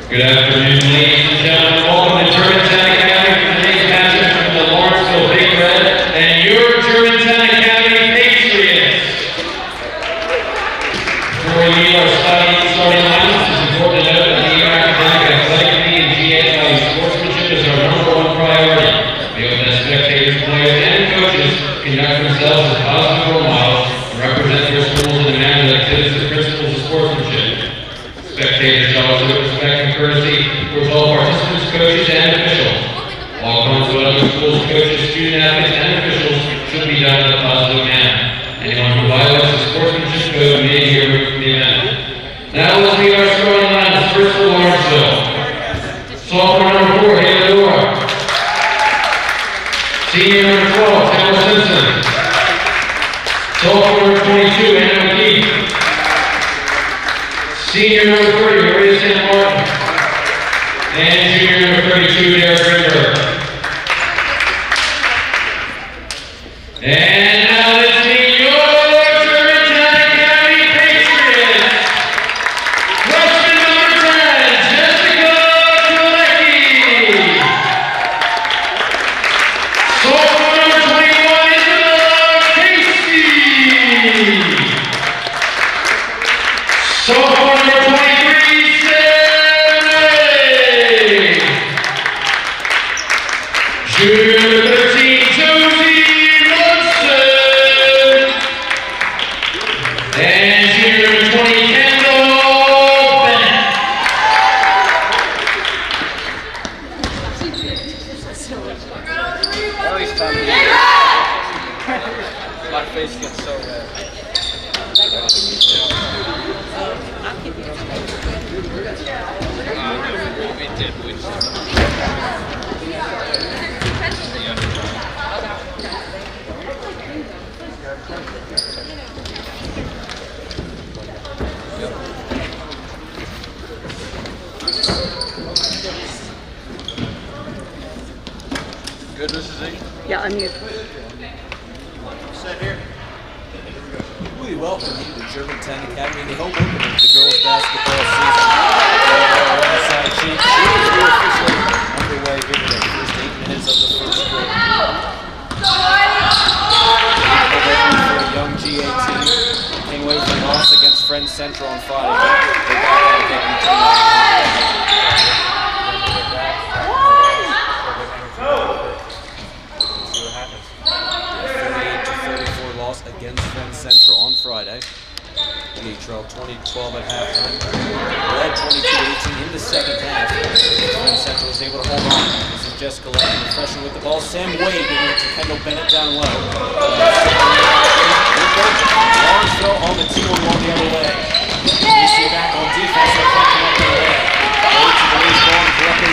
Good afternoon, ladies and gentlemen. Welcome to Germantown Academy for today's matchup from the Lawrenceville Big Red and your Germantown Academy Patriots. Before we meet our starting lineups, it's important to note that the year academic, athletic, and GA sportsmanship is our #1 priority. We hope that spectators, players, and coaches conduct themselves as positive role models and represent their schools in a manner that fits the principles of sportsmanship. Spectators should also respect and courtesy towards all participants, coaches, and officials. All conduct of other schools, coaches, student athletes, and officials should be done in a positive manner. Anyone who violates the sportsmanship code may be removed from the event. Now let's meet our starting lineup. First for Lawrenceville. Sophomore number 4, Haley Dora. Senior number 12, Taylor Simpson. Sophomore number 22, Anna McKee. Senior number 30, Maria St. Martin. And junior number 32, Derek Greenberg. And now let's meet your Germantown Academy Patriots. Freshman number 10, Jessica Galecki. Sophomore number 21, Isabella Casey. Sophomore number 23, Sarah May. Junior number 13, Josie Munson. And junior number 20, Kendall Bennett. My face gets so red. Good, this is it. Yeah, unmute. Sit here. We welcome you to Germantown Academy in the home opening of the girls' basketball season. On the side sheet, is officially underway here today. First 8 minutes of the first quarter. For a young GA team, came away with a loss against Friends Central on Friday. They're back at it getting against Friends Central on Friday. They trailed 20-12 at halftime. Led 22-18 in the second half. Friends Central was able to hold on. This is Jessica Galecki, the freshman with the ball. Sam Wade giving it to Kendall Bennett down low. Lawrenceville on the 2-on-1 the other way. You see back on defense. They can't come up the other way. Wade to the lead ball and correctly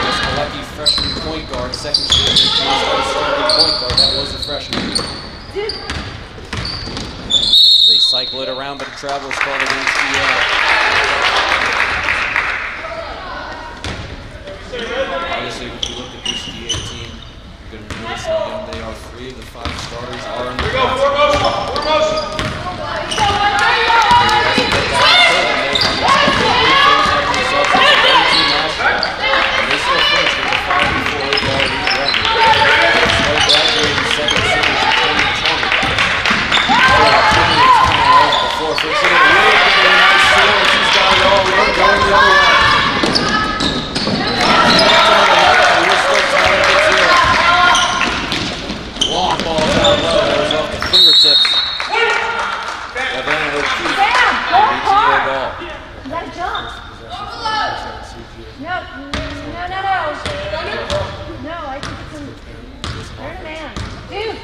Jessica Galecki, freshman point guard, second year starting point guard. That was the freshman. They cycle it around, but the Travelers called against GA. Obviously, if you look at this GA team, you're going to notice how young they are. 3 of the 5 starters are in the They still finished with a 5-4 overall lead record. They graduated 7 seniors in 2020. Before Virginia really getting a nice seal, and she's got it all in, going the other way. We're still trying to get here. Long ball down low, that was off the fingertips of Anna O'Keefe. BTA ball. Is that a jump? No. No, I think it's a third man. Dude!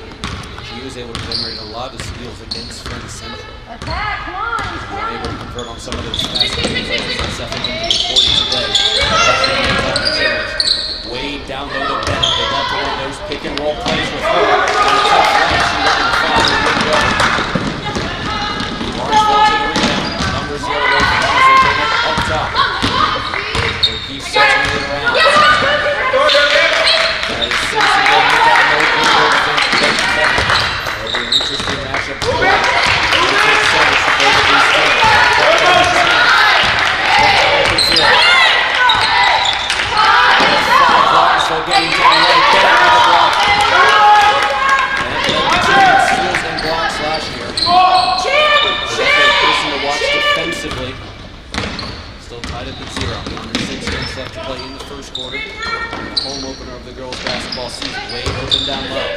She was able to generate a lot of steals against Friends Central. Attack, come on! They were able to convert on some of those fast plays. That's definitely important today. Wade down low to Bennett. They love to run those pick and roll plays with her. And a tough run. She looking to follow the good go. Lawrenceville to the rebound. Numbers the other way from Hughes. They bring it up top. O'Keefe circling it around. That is Simpson going to get no good against Benton Bennett. That'll be an interesting matchup. We'll take service for both of these teams. Under 6 minutes left to play in the first quarter. Home opener of the girls' basketball season. Wade open down low.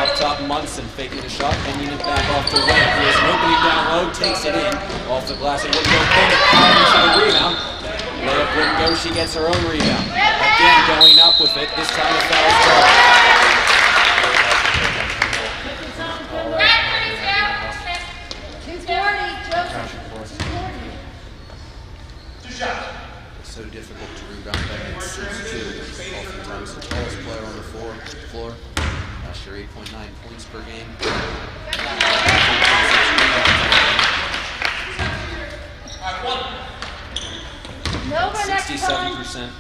Up top, Munson faking a shot, pending it back off to Wade. He has an opening down low, takes it in. Off the glass, it wouldn't go. Bennett into the rebound. Layup wouldn't go, she gets her own rebound. Again, going up with it. This time the foul is called. It's so difficult to rebound back in 6'2". Oftentimes the tallest player on the floor. Last year, 8.9 points per game. 67%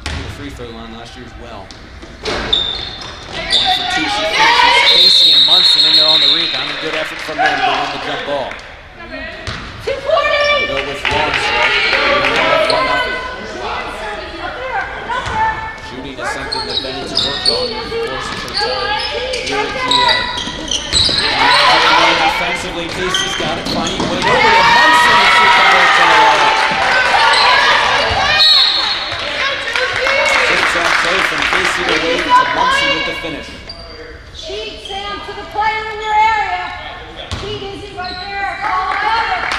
to the free throw line last year as well. 1 for 2, she finishes. Casey and Munson in there on the rebound. A good effort from them to win the jump ball. 240! Go with Lawrenceville. Shooting is something that Bennett's worked on over the course of her time here at GA. Defensively, Casey's got it. Finding way over to Munson and she converts on the line. Zigzag play from Casey to Wade to Munson with the finish. Cheat, Sam, to the player in your area. Cheat, Izzy, right there. Call cover.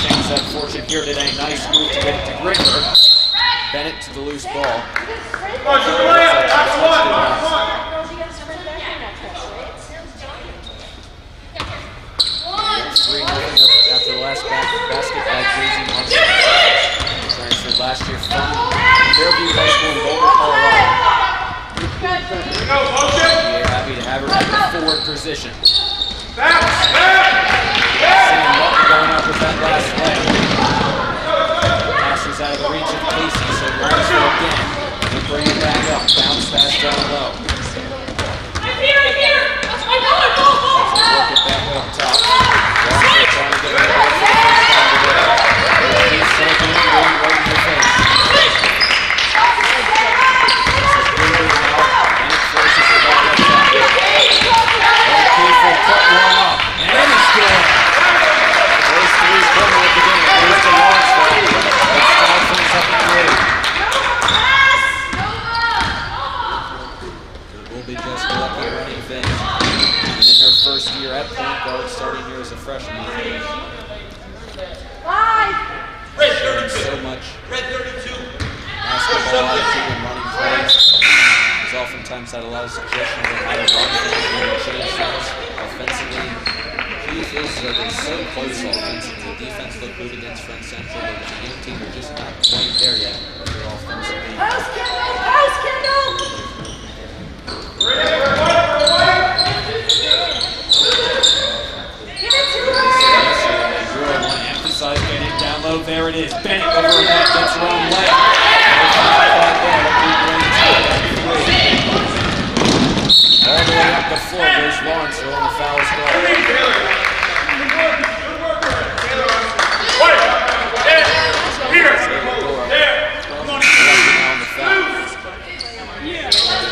Change that fortune here today. Nice move to get it to Grinder. Bennett to the loose ball. After the last basket by Jay-Z Munson. Transferred last year from Fairview High School in Boulder, Colorado. We're happy to have her in the forward position. Sam Martin going up with that last play. Pass is out of the reach of Casey, so Lawrenceville again. They bring it back up. Bounce pass down low. Work it back up top. Lawrenceville trying to get it over for the first time today. He's something going right in the face. This is Grinder now, and it forces it back up top. O'Keefe cut one up, and then he scored. First three-pointer of the game goes to Lawrenceville. It's Dolphins up at 3. It will be Jessica Lucky running things. And in her first year at point guard, starting here as a freshman. Showing so much basketball IQ and running plays. Has oftentimes had a lot of suggestions on how to run things and change things offensively. He feels like it's so close offensively. Defense looked good against Friend Central, but the game team are just not quite there yet with their offensive game. Post Kendall! Post Kendall! Give it to her! Emphasize getting down low. There it is. Bennett over her head, gets her own leg. All the way up the floor goes Lawrenceville, and the foul is called.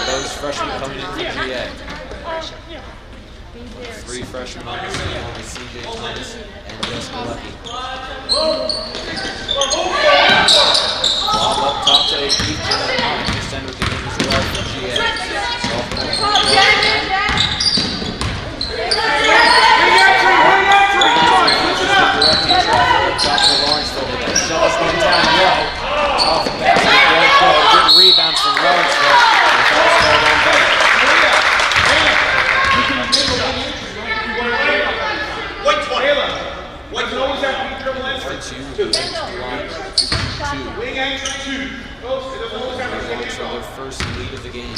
Those freshmen coming in for GA. 3 freshmen on the team, only CJ Thomas and Jessica Lucky. Lob up top to O'Keefe, Jenna Pine, just entered the game as well for GA. Shells went down low. Off the basket, good rebound from Lawrenceville. And fouls called on Bennett. White 20. White always have to be dribble entry. 2. Wing entry 2. Lawrenceville their first lead of the game.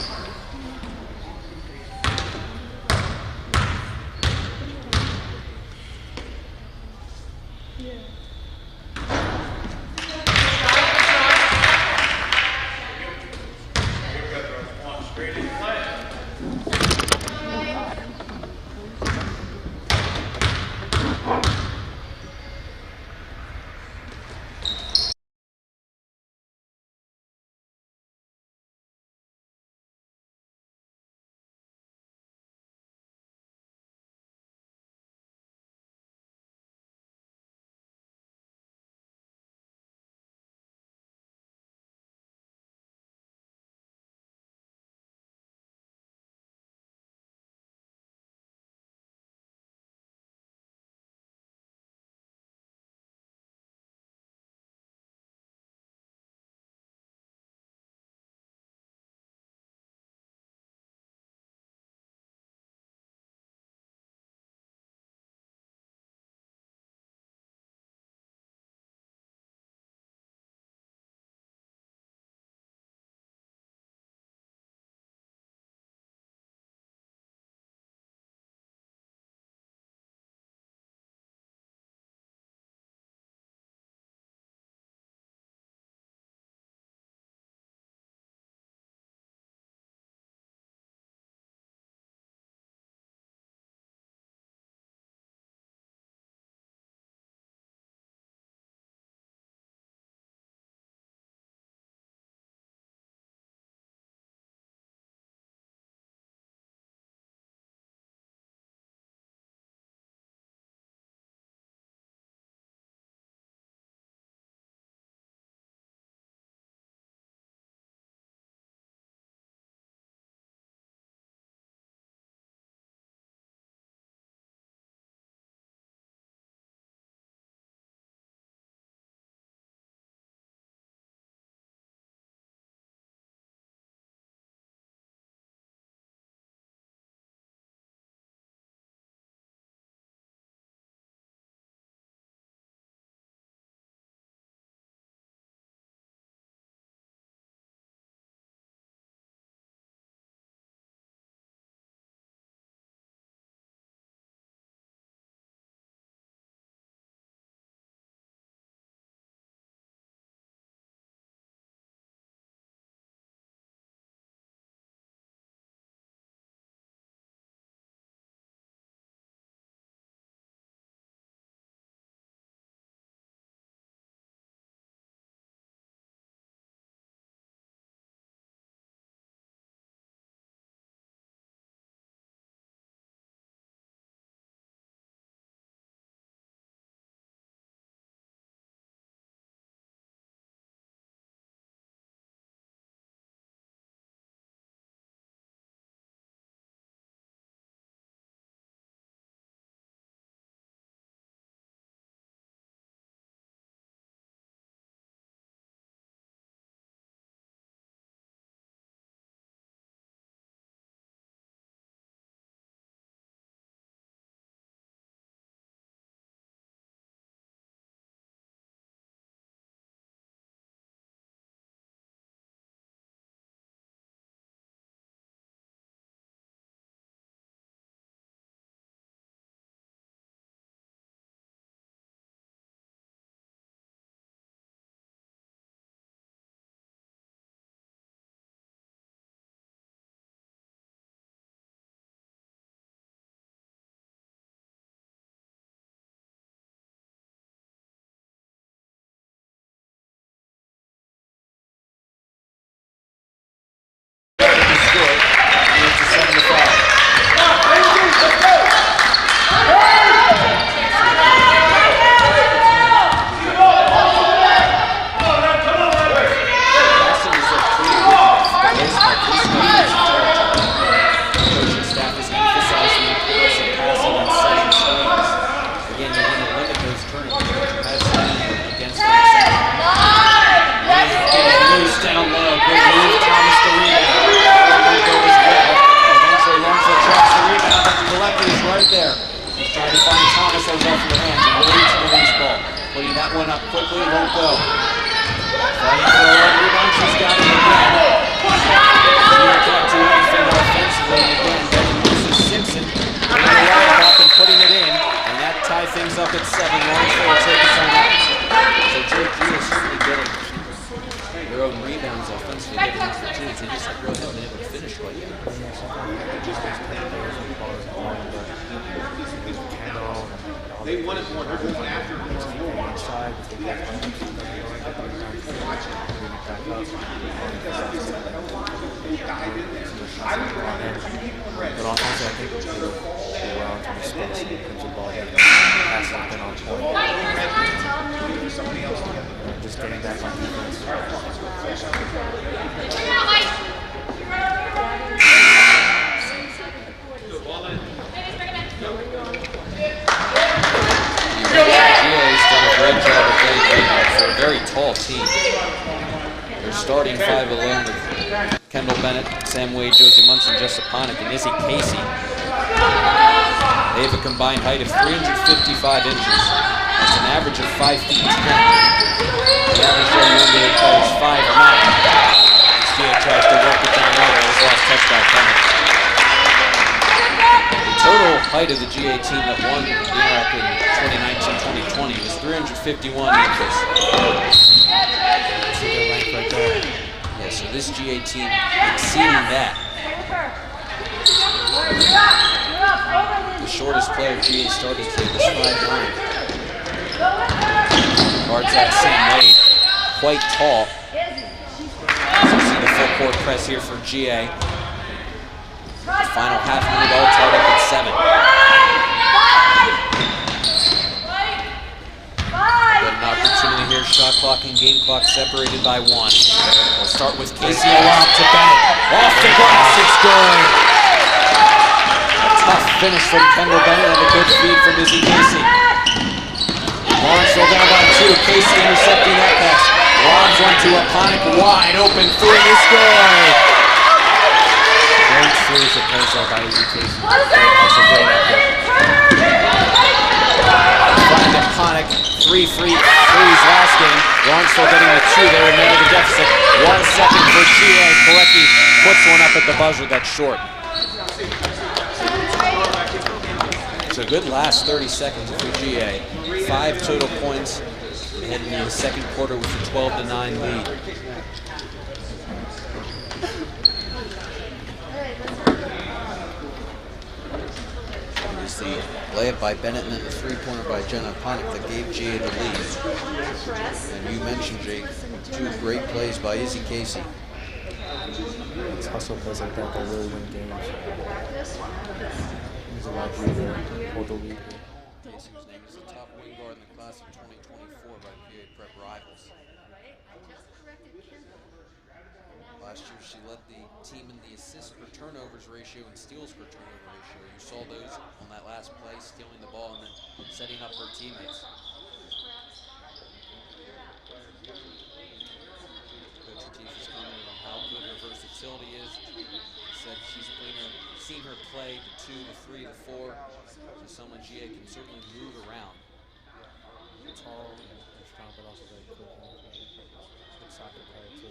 quickly, won't go. Fighting for a long rebound, she's got it again. Here can't do anything offensively, and again, Betty uses Simpson, bringing the layup up and putting it in, and that ties things up at 7. Lawrenceville will take a timeout. So JG is certainly getting their own rebounds offensively, getting opportunities. They just really haven't been able to finish quite yet. They wanted one. They're going after it. But offensively, I think we're around to the space in terms of ball. That's not been on point. Just getting back on defense. GA's done a great job of getting rebounds. They're a very tall team. They're starting 5-11 with Kendall Bennett, Sam Wade, Josie Munson, Jess Saponik, and Izzy Casey. They have a combined height of 355 inches. That's an average of 5 feet 10. The average for the NBA player is 5'9". As GA tries to work it down low, it was lost touch by Bennett. The total height of the GA team that won the IRAC in 2019-2020 was 351 inches. Yeah, so this GA team exceeding that. The shortest player GA started today was 5'9". Guards that Sam Wade, quite tall. As you see the full court press here for GA. The final half minute all tied up at 7. Got an opportunity here, shot clock and game clock separated by 1. We'll start with Casey, a lob to Bennett. Off the glass, it's good. A tough finish from Kendall Bennett and a good feed from Izzy Casey. Lawrenceville down by 2, Casey intercepting that pass. Lobs one to Aponic, wide open 3 is good. Great series of plays by Izzy Casey. Also great out there. Find Aponic, 3 threes last game. Lawrenceville getting the 2 there and made the deficit. 1 second for GA. Korecki puts one up at the buzzer that's short. It's a good last 30 seconds for GA. 5 total points heading into the second quarter with a 12-9 lead. Here's the layup by Bennett and then the 3-pointer by Jenna Aponic that gave GA the lead. And you mentioned, Jake, 2 great plays by Izzy Casey. It's hustle plays like that that really win games. There's a lot of you there. Hold the lead. Casey was named as the top wing guard in the class of 2024 by PA Prep Rivals. Last year, she led the team in the assists per turnovers ratio and steals per turnover ratio. You saw those on that last play, stealing the ball and then setting up her teammates. Coach Retief has commented on how good her versatility is. He said she's seen her play the 2, the 3, the 4. So someone GA can certainly move around. Tall and strong, but also very quick. Good soccer player too.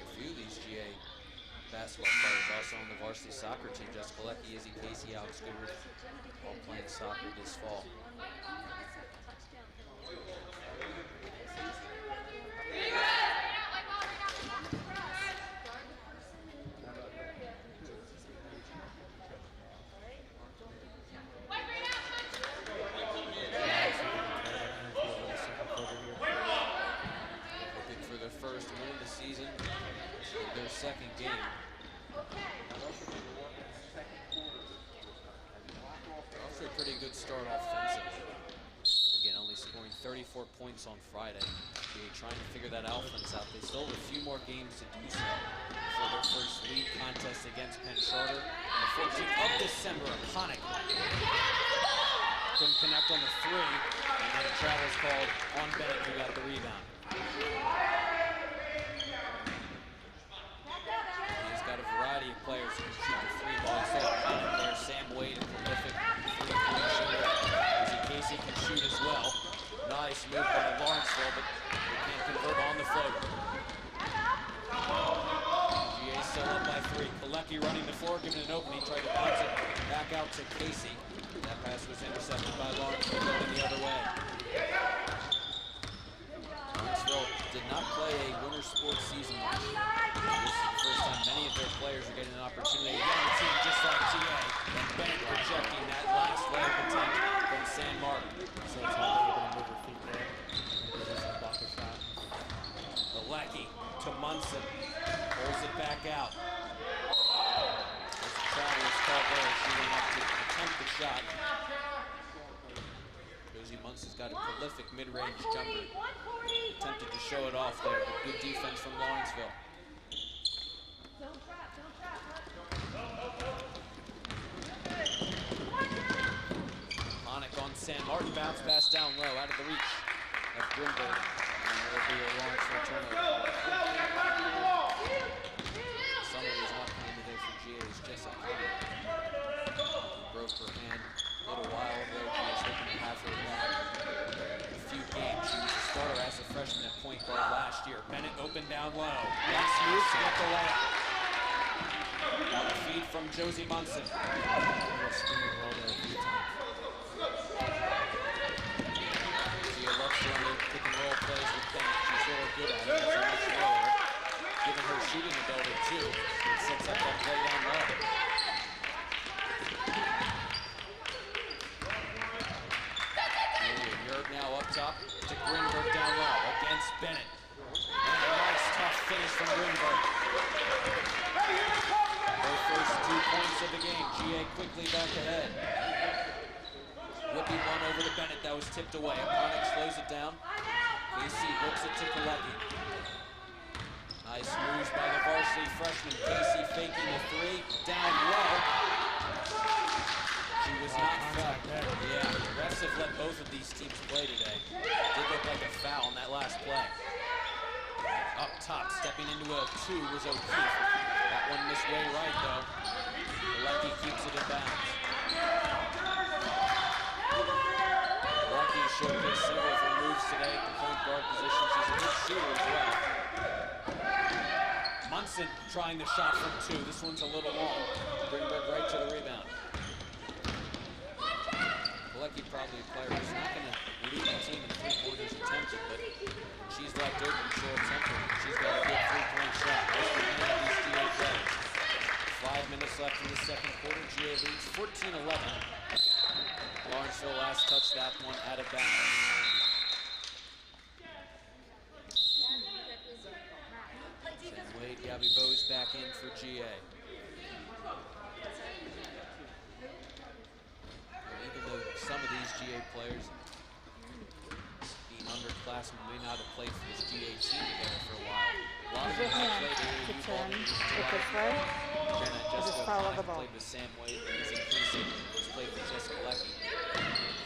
A few of these GA basketball players also on the varsity soccer team. Jessica Leckie, Izzy Casey, Alex Goodrich, all playing soccer this fall. Looking for their first win of the season, their second game. Off to a pretty good start offensively. Again, only scoring 34 points on Friday. They're trying to figure that offense out. They still have a few more games to do so for their first league contest against Penn Charter. On the 14th of December, Aponic couldn't connect on the 3, and then a travel is called on Bennett, who got the rebound. He's got a variety of players who can shoot the 3 ball. So there's Sam Wade, a prolific 3-point shooter. Izzy Casey can shoot as well. Not to Casey. That pass was intercepted by Lawrenceville going the other way. Lawrenceville did not play a winter sports season last year. This is the first time many of their players are getting an opportunity to get on the team just like GA. And Bennett rejecting that last layup attempt from San Martin. So it's hard to be able to move her feet there. And just a block a shot. Galecki to Munson. Pulls it back out. There's a traveler's call there. She went up to attempt the shot. Josie Munson's got a prolific mid-range jumper. Attempted to show it off there, but good defense from Lawrenceville. Honick on San Martin, bounce pass down low, out of the reach of Grimberg. And there will be a Lawrenceville turnover. Somebody who's not playing today for GA is Jessica Honick. Broke her hand a little while ago. She was looking to have her back a few games. She was a starter as a freshman at point guard last year. Bennett open down low. Nice move to get the layup. On the feed from Josie Munson. She loves to run the pick and roll plays with Bennett. She's really good at it. As I mentioned earlier. Given her shooting ability too, it sets up that play down low. Yerb now up top to Grimberg down low against Bennett. And a nice tough finish from Grimberg. Her first 2 points of the game. GA quickly back ahead. Whipping one over to Bennett that was tipped away. Honick slows it down. Casey whips it to Galecki. Nice moves by the varsity freshman. Casey faking the three. Down low. She was not fouled. Yeah, the refs have let both of these teams play today. Did look like a foul on that last play. Up top, stepping into a 2 was O'Keefe. That one missed way right though. Galecki keeps it in bounds. Galecki showcased several of her moves today at the point guard position. She's a good shooter as well. Munson trying the shot from 2. This one's a little long. Grimberg right to the rebound. Galecki probably a player who's not going to lead the team in three-pointers attempted, but she's left open, she'll attempt it. She's got a good three-point shot. Most of these GA players. 5 minutes left in the second quarter. GA leads 14-11. Lawrenceville last touched that one out of bounds. Wade Gabby Bowes back in for GA. Even though some of these GA players, being underclassmen, may not have played for this GA team together for a while. A lot of them have played AAU ball. Jessica Honick played with Sam Wade, and Izzy Casey has played with Jessica Galecki.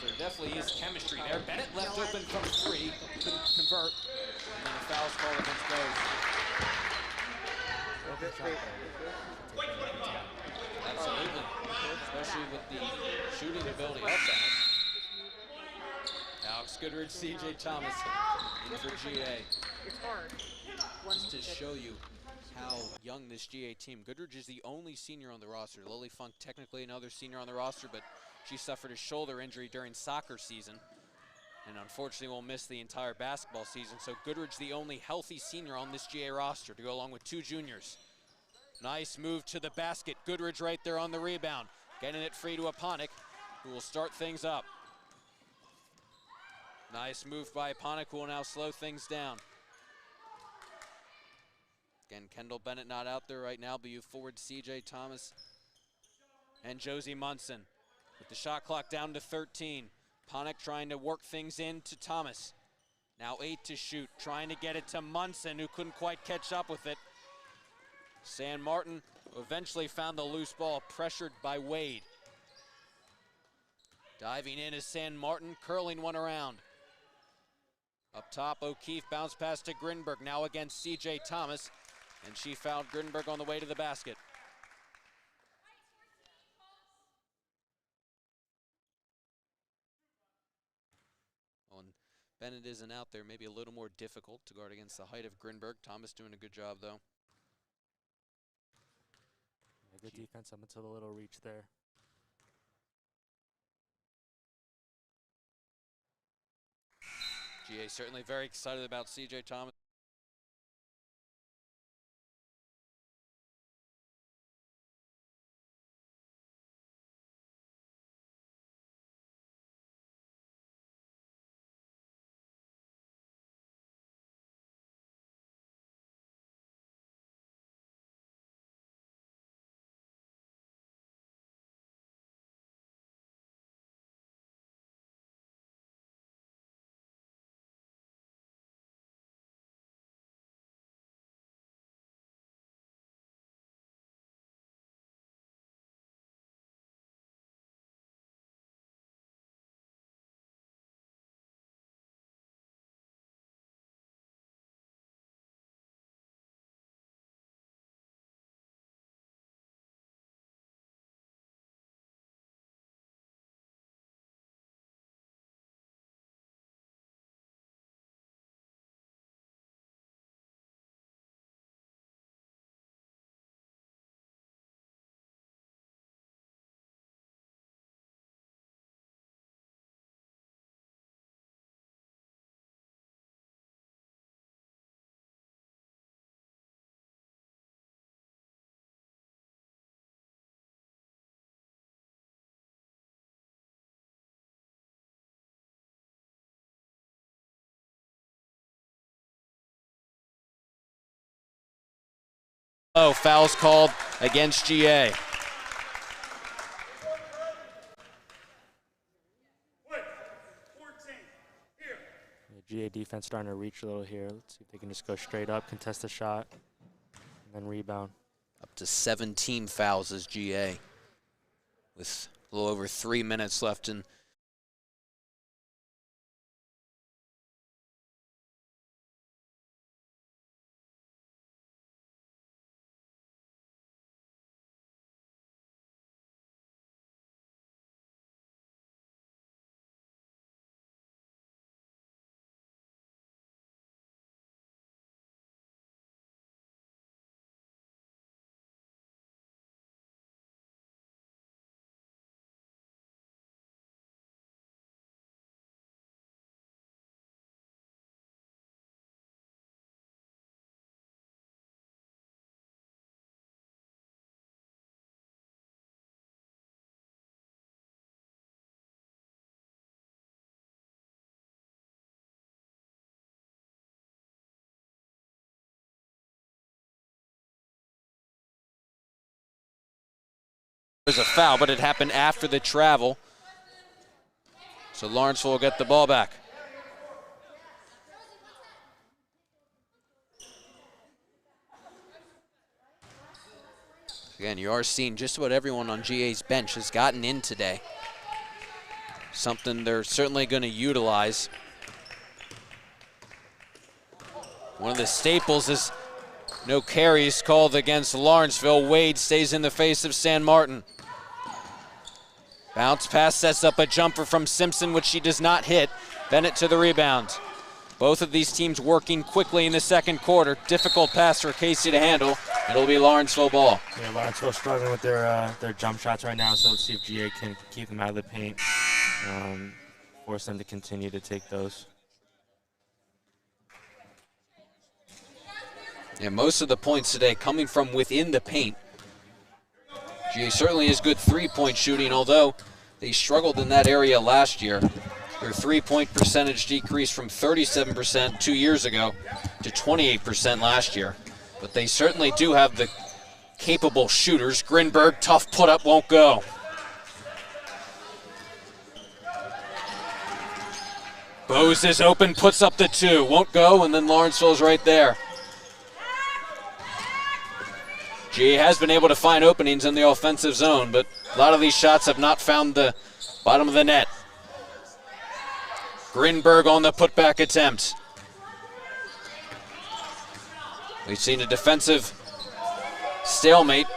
So there definitely is chemistry there. Bennett left open from 3, couldn't convert, and then a foul's called against Bowes. Absolutely, especially with the shooting ability of Bennett. Alex Goodridge, CJ Thomas in for GA. Just to show you how young this GA team. Goodridge is the only senior on the roster. Lily Funk technically another senior on the roster, but she suffered a shoulder injury during soccer season and unfortunately will miss the entire basketball season. So Goodridge the only healthy senior on this GA roster to go along with 2 juniors. Nice move to the basket. Goodridge right there on the rebound. Getting it free to Aponic, who will start things up. Nice move by Aponic, who will now slow things down. Again, Kendall Bennett not out there right now, but you forward CJ Thomas and Josie Munson. With the shot clock down to 13. Aponic trying to work things into Thomas. Now 8 to shoot, trying to get it to Munson, who couldn't quite catch up with it. San Martin eventually found the loose ball, pressured by Wade. Diving in is San Martin, curling one around. Up top, O'Keefe bounce pass to Grinberg, now against CJ Thomas, and she fouled Grinberg on the way to the basket. When Bennett isn't out there, maybe a little more difficult to guard against the height of Grinberg. Thomas doing a good job though. Good defense up until the little reach there. GA certainly very excited about CJ Thomas. Oh, fouls called against GA. GA defense starting to reach a little here. Let's see if they can just go straight up, contest the shot, and then rebound. Up to 17 fouls as GA with a little over 3 minutes left in. There's a foul, but it happened after the travel. So Lawrenceville will get the ball back. Again, you are seeing just about everyone on GA's bench has gotten in today. Something they're certainly going to utilize. One of the staples is no carries called against Lawrenceville. Wade stays in the face of San Martin. Bounce pass sets up a jumper from Simpson, which she does not hit. Bennett to the rebound. Both of these teams working quickly in the second quarter. Difficult pass for Casey to handle. It'll be Lawrenceville ball. Yeah, Lawrenceville struggling with their jump shots right now, so let's see if GA can keep them out of the paint, force them to continue to take those. Yeah, most of the points today coming from within the paint. GA certainly has good three-point shooting, although they struggled in that area last year. Their three-point percentage decreased from 37% 2 years ago to 28% last year. But they certainly do have the capable shooters. Grinberg, tough put-up, won't go. Bose is open, puts up the two, won't go, and then Lawrenceville's right there. GA has been able to find openings in the offensive zone, but a lot of these shots have not found the bottom of the net. Grinberg on the putback attempt. We've seen a defensive stalemate.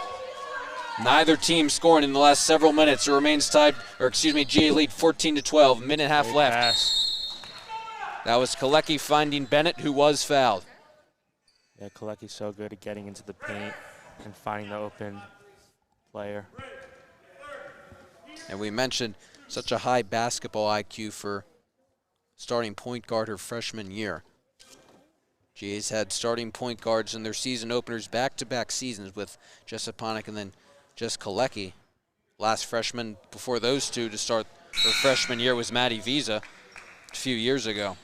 Neither team scoring in the last several minutes. It remains tied, GA lead 14-12, minute and a half left. That was Kalecki finding Bennett, who was fouled. Yeah, Kalecki's so good at getting into the paint and finding the open player. And we mentioned such a high basketball IQ for starting point guard her freshman year. GA's had starting point guards in their season openers back-to-back seasons with Jess Aponic and then Jess Kalecki. Last freshman before those two to start her freshman year was Maddie Visa a few years ago.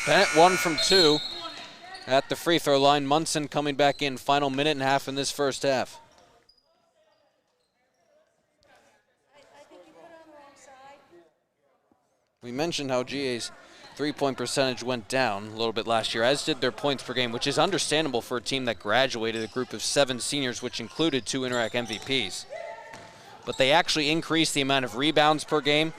Bennett 1 from 2 at the free throw line. Munson coming back in, final minute and a half in this first half. We mentioned how GA's three-point percentage went down a little bit last year, as did their points per game, which is understandable for a team that graduated a group of 7 seniors, which included 2 Interac MVPs. But they actually increased the amount of rebounds per game.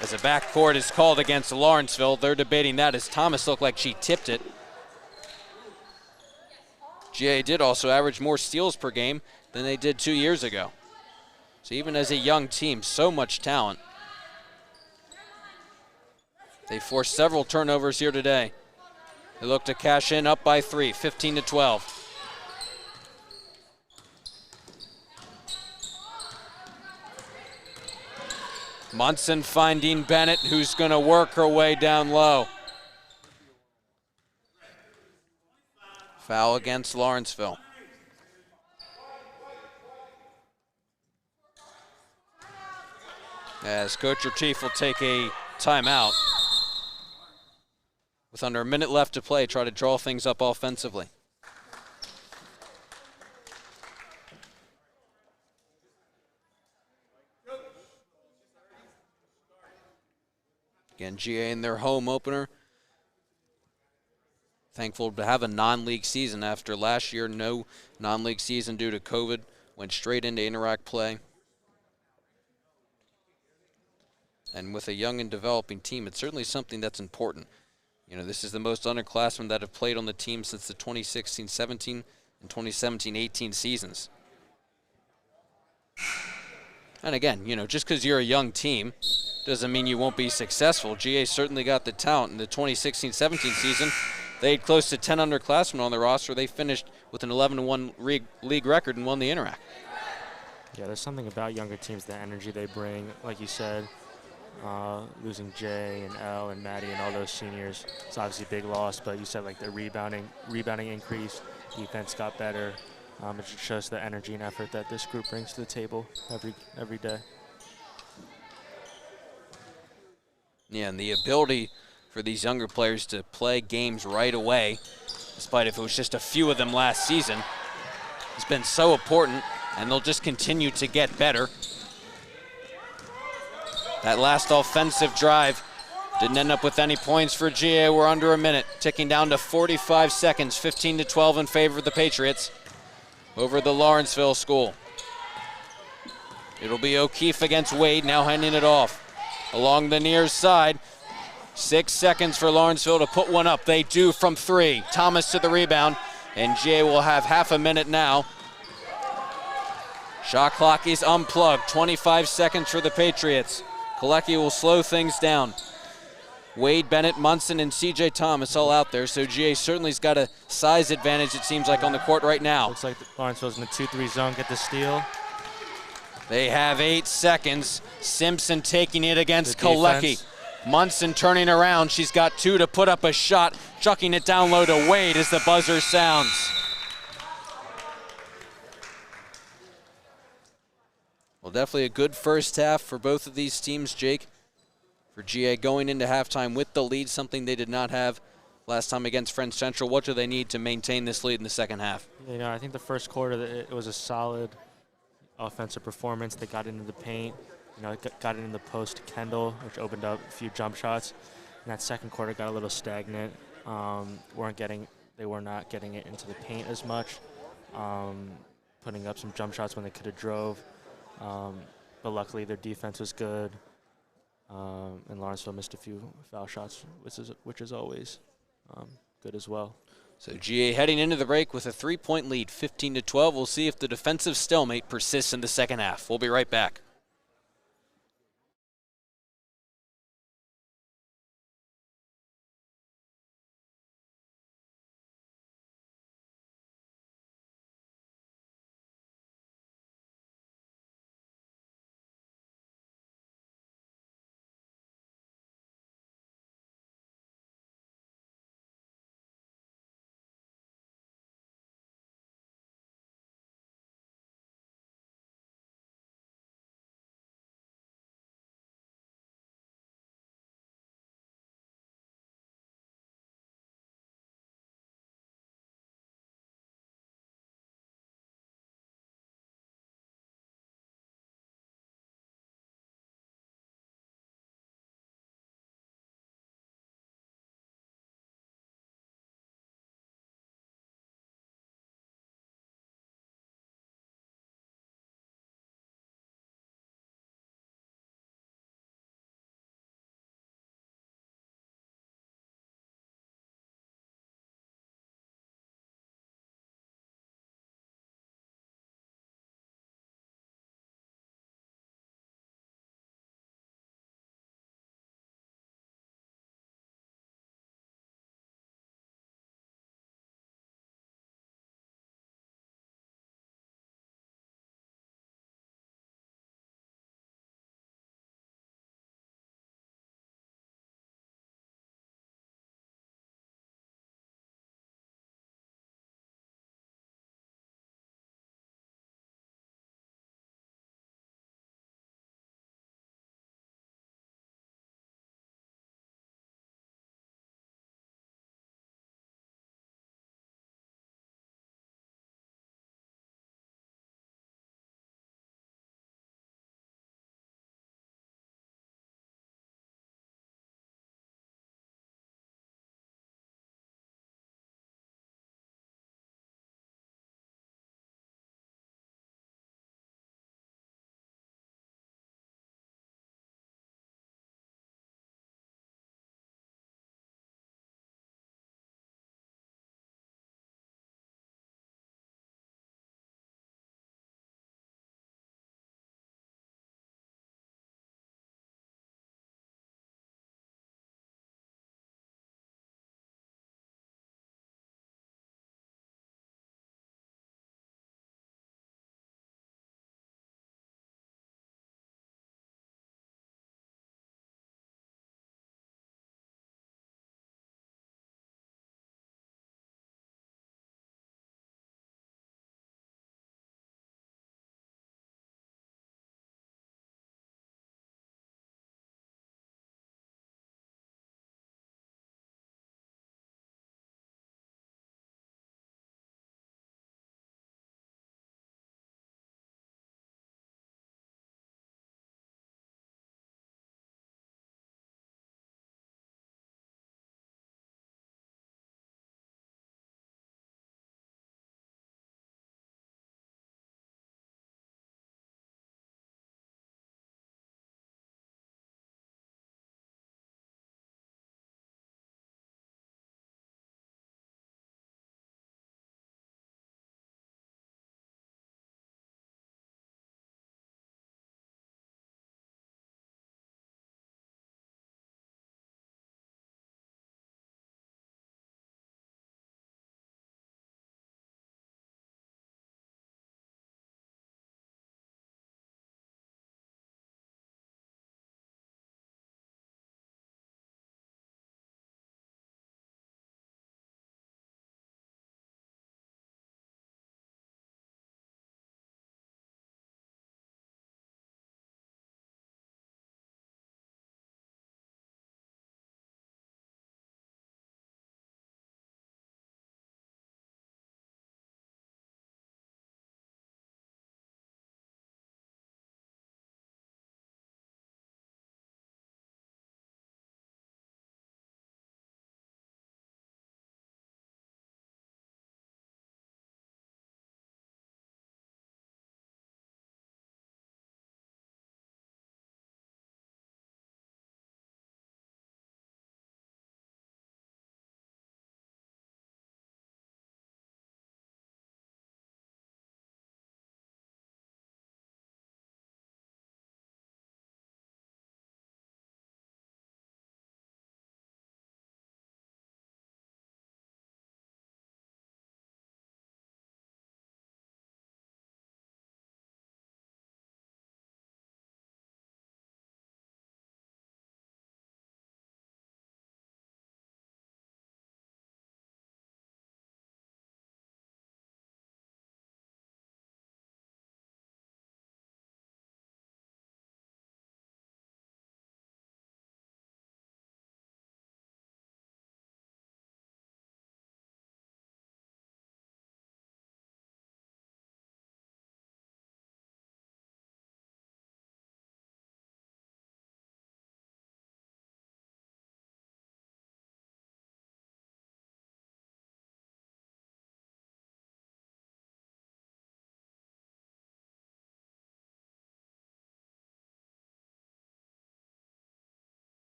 As a backcourt is called against Lawrenceville, they're debating that as Thomas looked like she tipped it. GA did also average more steals per game than they did 2 years ago. So even as a young team, so much talent. They forced several turnovers here today. They look to cash in up by 3, 15-12. Munson finding Bennett, who's going to work her way down low. Foul against Lawrenceville. As Coach Retief will take a timeout. With under a minute left to play, try to draw things up offensively. Again, GA in their home opener. Thankful to have a non-league season after last year. No non-league season due to COVID. Went straight into Interac play. And with a young and developing team, it's certainly something that's important. You know, this is the most underclassmen that have played on the team since the 2016-17 and 2017-18 seasons. And again, you know, just because you're a young team doesn't mean you won't be successful. GA certainly got the talent. In the 2016-17 season, they had close to 10 underclassmen on their roster. They finished with an 11-1 league record and won the Interac. Yeah, there's something about younger teams, the energy they bring. Like you said, losing Jay and L and Maddie and all those seniors, it's obviously a big loss, but you said like the rebounding increased, defense got better. It just shows the energy and effort that this group brings to the table every day. Yeah, and the ability for these younger players to play games right away, despite if it was just a few of them last season, has been so important, and they'll just continue to get better. That last offensive drive didn't end up with any points for GA. We're under a minute, ticking down to 45 seconds, 15-12 in favor of the Patriots over the Lawrenceville school. It'll be O'Keefe against Wade, now handing it off. Along the near side, 6 seconds for Lawrenceville to put one up. They do from 3. Thomas to the rebound, and GA will have half a minute now. Shot clock is unplugged, 25 seconds for the Patriots. Kalecki will slow things down. Wade, Bennett, Munson, and CJ Thomas all out there, so GA certainly's got a size advantage, it seems like, on the court right now. Looks like Lawrenceville's in the 2-3 zone, get the steal. They have 8 seconds. Simpson taking it against Kalecki. Munson turning around. She's got 2 to put up a shot, chucking it down low to Wade as the buzzer sounds. Well, definitely a good first half for both of these teams, Jake. For GA going into halftime with the lead, something they did not have last time against Friends Central. What do they need to maintain this lead in the second half? You know, I think the first quarter, it was a solid offensive performance. They got into the paint, you know, got it in the post to Kendall, which opened up a few jump shots. And that second quarter got a little stagnant. They were not getting it into the paint as much, putting up some jump shots when they could have drove. But luckily their defense was good, and Lawrenceville missed a few foul shots, which is always good as well. So GA heading into the break with a 3-point lead, 15-12. We'll see if the defensive stalemate persists in the second half. We'll be right back.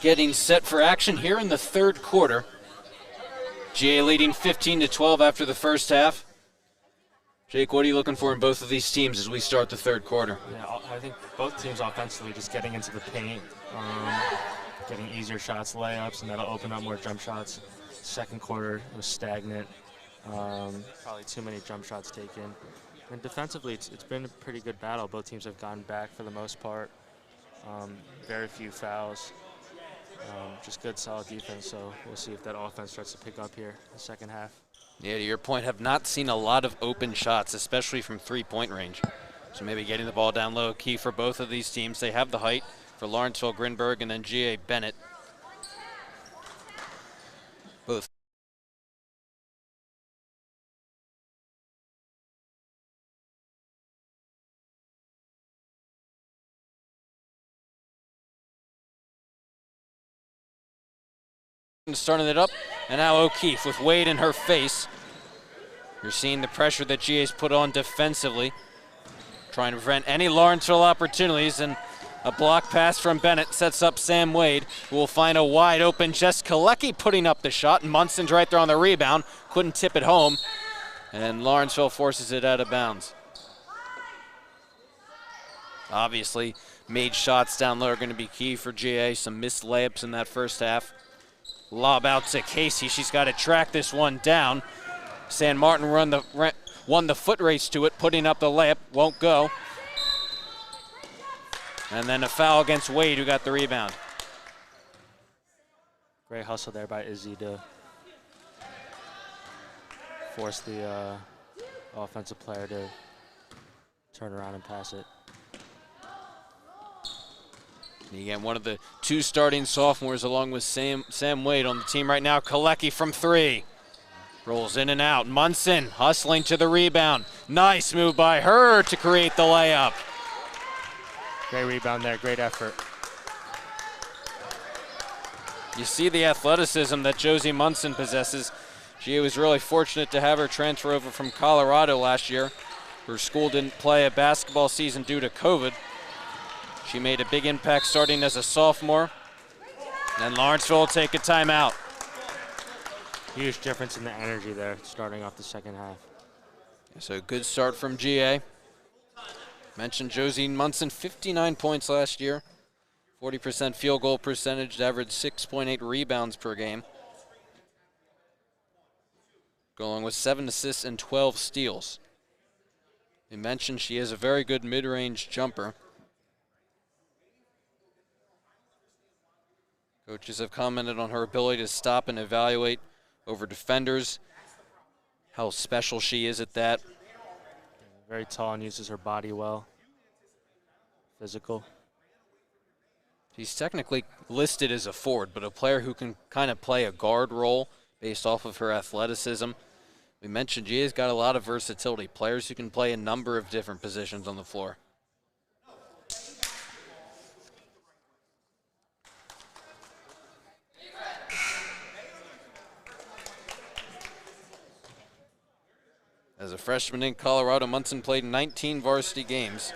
getting set for action here in the third quarter. GA leading 15-12 after the first half. Jake, what are you looking for in both of these teams as we start the third quarter? Yeah, I think both teams offensively just getting into the paint, getting easier shots, layups, and that'll open up more jump shots. Second quarter was stagnant, probably too many jump shots taken. And defensively, it's been a pretty good battle. Both teams have gone back for the most part. Very few fouls. Just good, solid defense. So we'll see if that offense starts to pick up here in the second half. Yeah, to your point, have not seen a lot of open shots, especially from three-point range. So maybe getting the ball down low, key for both of these teams. They have the height for Lawrenceville, Grinberg, and then GA Bennett. Both. Starting it up, and now O'Keefe with Wade in her face. You're seeing the pressure that GA's put on defensively, trying to prevent any Lawrenceville opportunities, and a block pass from Bennett sets up Sam Wade, who will find a wide open Jess Kalecki putting up the shot, and Munson's right there on the rebound, couldn't tip it home, and Lawrenceville forces it out of bounds. Obviously, made shots down low are going to be key for GA, some missed layups in that first half. Lob out to Casey. She's got to track this one down. San Martin won the foot race to it, putting up the layup. Won't go. And then a foul against Wade, who got the rebound. Great hustle there by Izzy to force the offensive player to turn around and pass it. And again, one of the two starting sophomores along with Sam Wade on the team right now. Kalecki from three. Rolls in and out. Munson hustling to the rebound. Nice move by her to create the layup. Great rebound there, great effort. You see the athleticism that Josie Munson possesses. She was really fortunate to have her transfer over from Colorado last year. Her school didn't play a basketball season due to COVID. She made a big impact starting as a sophomore. And Lawrenceville will take a timeout. Huge difference in the energy there, starting off the second half. So good start from GA. Mentioned Josie Munson, 59 points last year. 40% field goal percentage, averaged 6.8 rebounds per game. Going with 7 assists and 12 steals. We mentioned she is a very good mid-range jumper. Coaches have commented on her ability to stop and evaluate over defenders, how special she is at that. Very tall and uses her body well. Physical. She's technically listed as a forward, but a player who can kind of play a guard role based off of her athleticism. We mentioned GA's got a lot of versatility, players who can play a number of different positions on the floor. As a freshman in Colorado, Munson played 19 varsity games.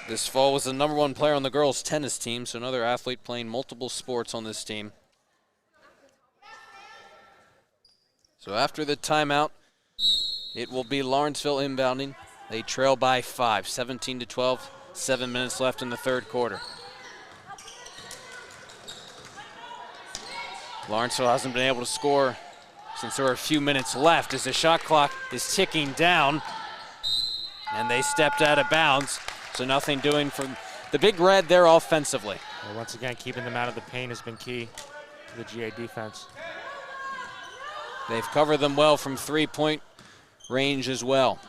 This fall was the #1 player on the girls' tennis team, so another athlete playing multiple sports on this team. So after the timeout, it will be Lawrenceville inbounding. They trail by 5, 17-12, 7 minutes left in the third quarter. Lawrenceville hasn't been able to score since there are a few minutes left as the shot clock is ticking down. And they stepped out of bounds, so nothing doing from the Big Red there offensively. Well, once again, keeping them out of the paint has been key to the GA defense. They've covered them well from three-point range as well.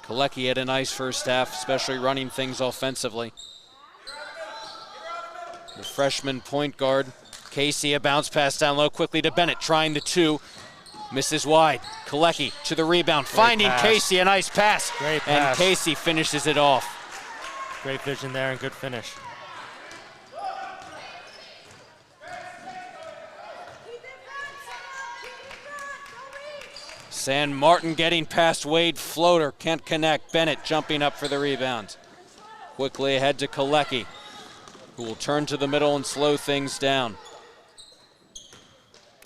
Kalecki had a nice first half, especially running things offensively. The freshman point guard, Casey, a bounce pass down low quickly to Bennett, trying the two. Misses wide. Kalecki to the rebound, finding Casey, a nice pass. Great pass. And Casey finishes it off. Great vision there and good finish. San Martin getting past Wade, floater, can't connect. Bennett jumping up for the rebound. Quickly ahead to Kalecki, who will turn to the middle and slow things down.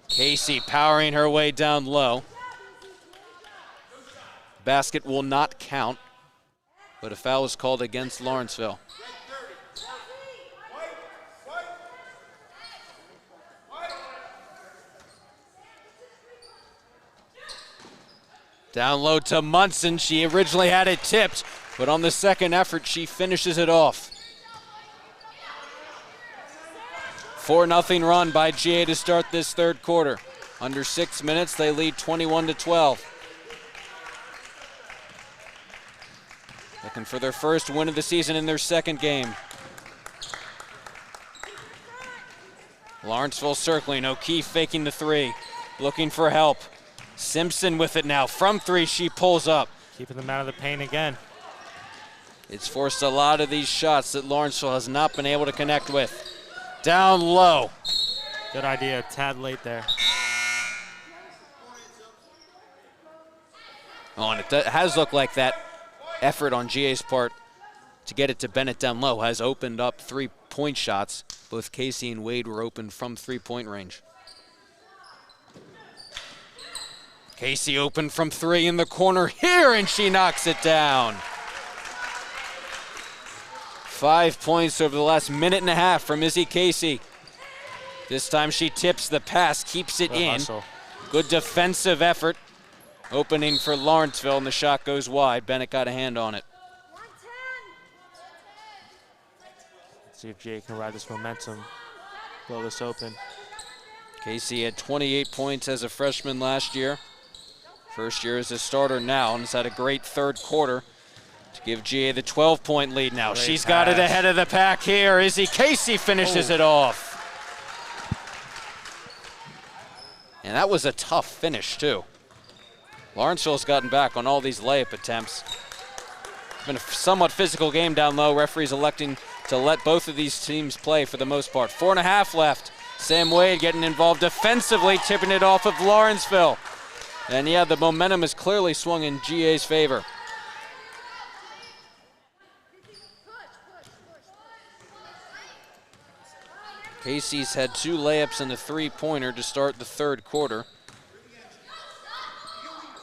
Casey powering her way down low. Basket will not count, but a foul is called against Lawrenceville. Down low to Munson. She originally had it tipped, but on the second effort, she finishes it off. 4-0 run by GA to start this third quarter. Under 6 minutes, they lead 21-12. Looking for their first win of the season in their second game. Lawrenceville circling, O'Keefe faking the three, looking for help. Simpson with it now. From three, she pulls up. Keeping them out of the paint again. It's forced a lot of these shots that Lawrenceville has not been able to connect with. Down low. Good idea, a tad late there. Oh, and it has looked like that effort on GA's part to get it to Bennett down low has opened up three-point shots. Both Casey and Wade were open from three-point range. Casey open from three in the corner here, and she knocks it down. 5 points over the last minute and a half from Izzy Casey. This time she tips the pass, keeps it in. Hustle. Good defensive effort. Opening for Lawrenceville, and the shot goes wide. Bennett got a hand on it. Let's see if GA can ride this momentum, blow this open. Casey had 28 points as a freshman last year. First year as a starter now, and has had a great third quarter to give GA the 12-point lead now. Great She's pass. got it ahead of the pack here. Izzy Casey finishes it off. And that was a tough finish, too. Lawrenceville's gotten back on all these layup attempts. It's been a somewhat physical game down low. Referees electing to let both of these teams play for the most part. 4.5 left. Sam Wade getting involved defensively, tipping it off of Lawrenceville. And yeah, the momentum has clearly swung in GA's favor. Casey's had 2 layups and a three-pointer to start the third quarter.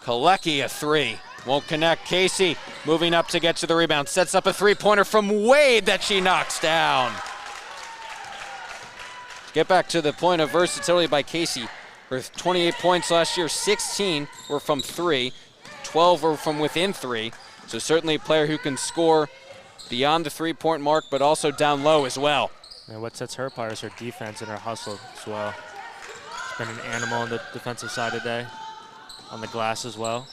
Kalecki a three. Won't connect. Casey moving up to get to the rebound. Sets up a three-pointer from Wade that she knocks down. Get back to the point of versatility by Casey. Her 28 points last year, 16 were from three, 12 were from within three. So certainly a player who can score beyond the three-point mark, but also down low as well. And what sets her apart is her defense and her hustle as well. She's been an animal on the defensive side today, on the glass as well.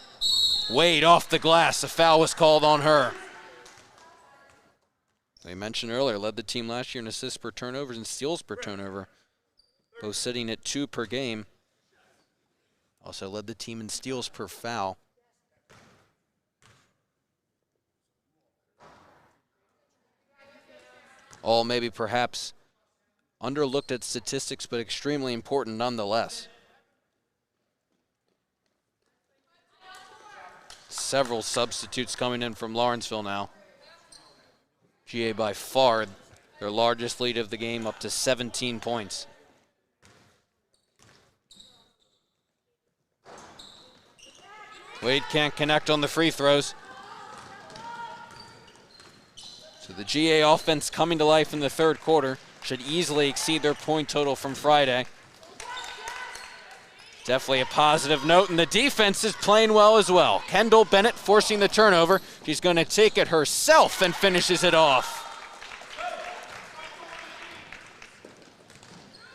Wade off the glass. A foul was called on her. I mentioned earlier, led the team last year in assists per turnovers and steals per turnover, both sitting at 2 per game. Also led the team in steals per foul. All maybe perhaps underlooked at statistics, but extremely important nonetheless. Several substitutes coming in from Lawrenceville now. GA by far their largest lead of the game, up to 17 points. Wade can't connect on the free throws. So the GA offense coming to life in the third quarter should easily exceed their point total from Friday. Definitely a positive note, and the defense is playing well as well. Kendall Bennett forcing the turnover. She's going to take it herself and finishes it off.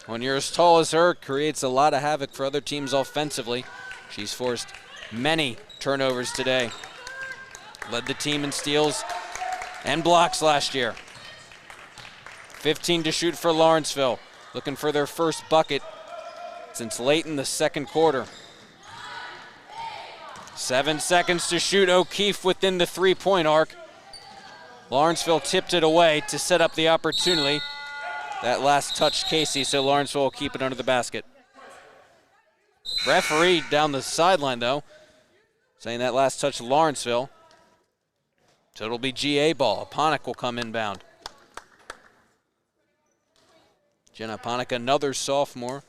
When you're as tall as her, creates a lot of havoc for other teams offensively. She's forced many turnovers today. Led the team in steals and blocks last year. 15 to shoot for Lawrenceville, looking for their first bucket since late in the second quarter. 7 seconds to shoot. O'Keefe within the three-point arc. Lawrenceville tipped it away to set up the opportunity. That last touched Casey, so Lawrenceville will keep it under the basket. Referee down the sideline, though, saying that last touch Lawrenceville. So it'll be GA ball. Aponic will come inbound. Jenna Ponick, another sophomore,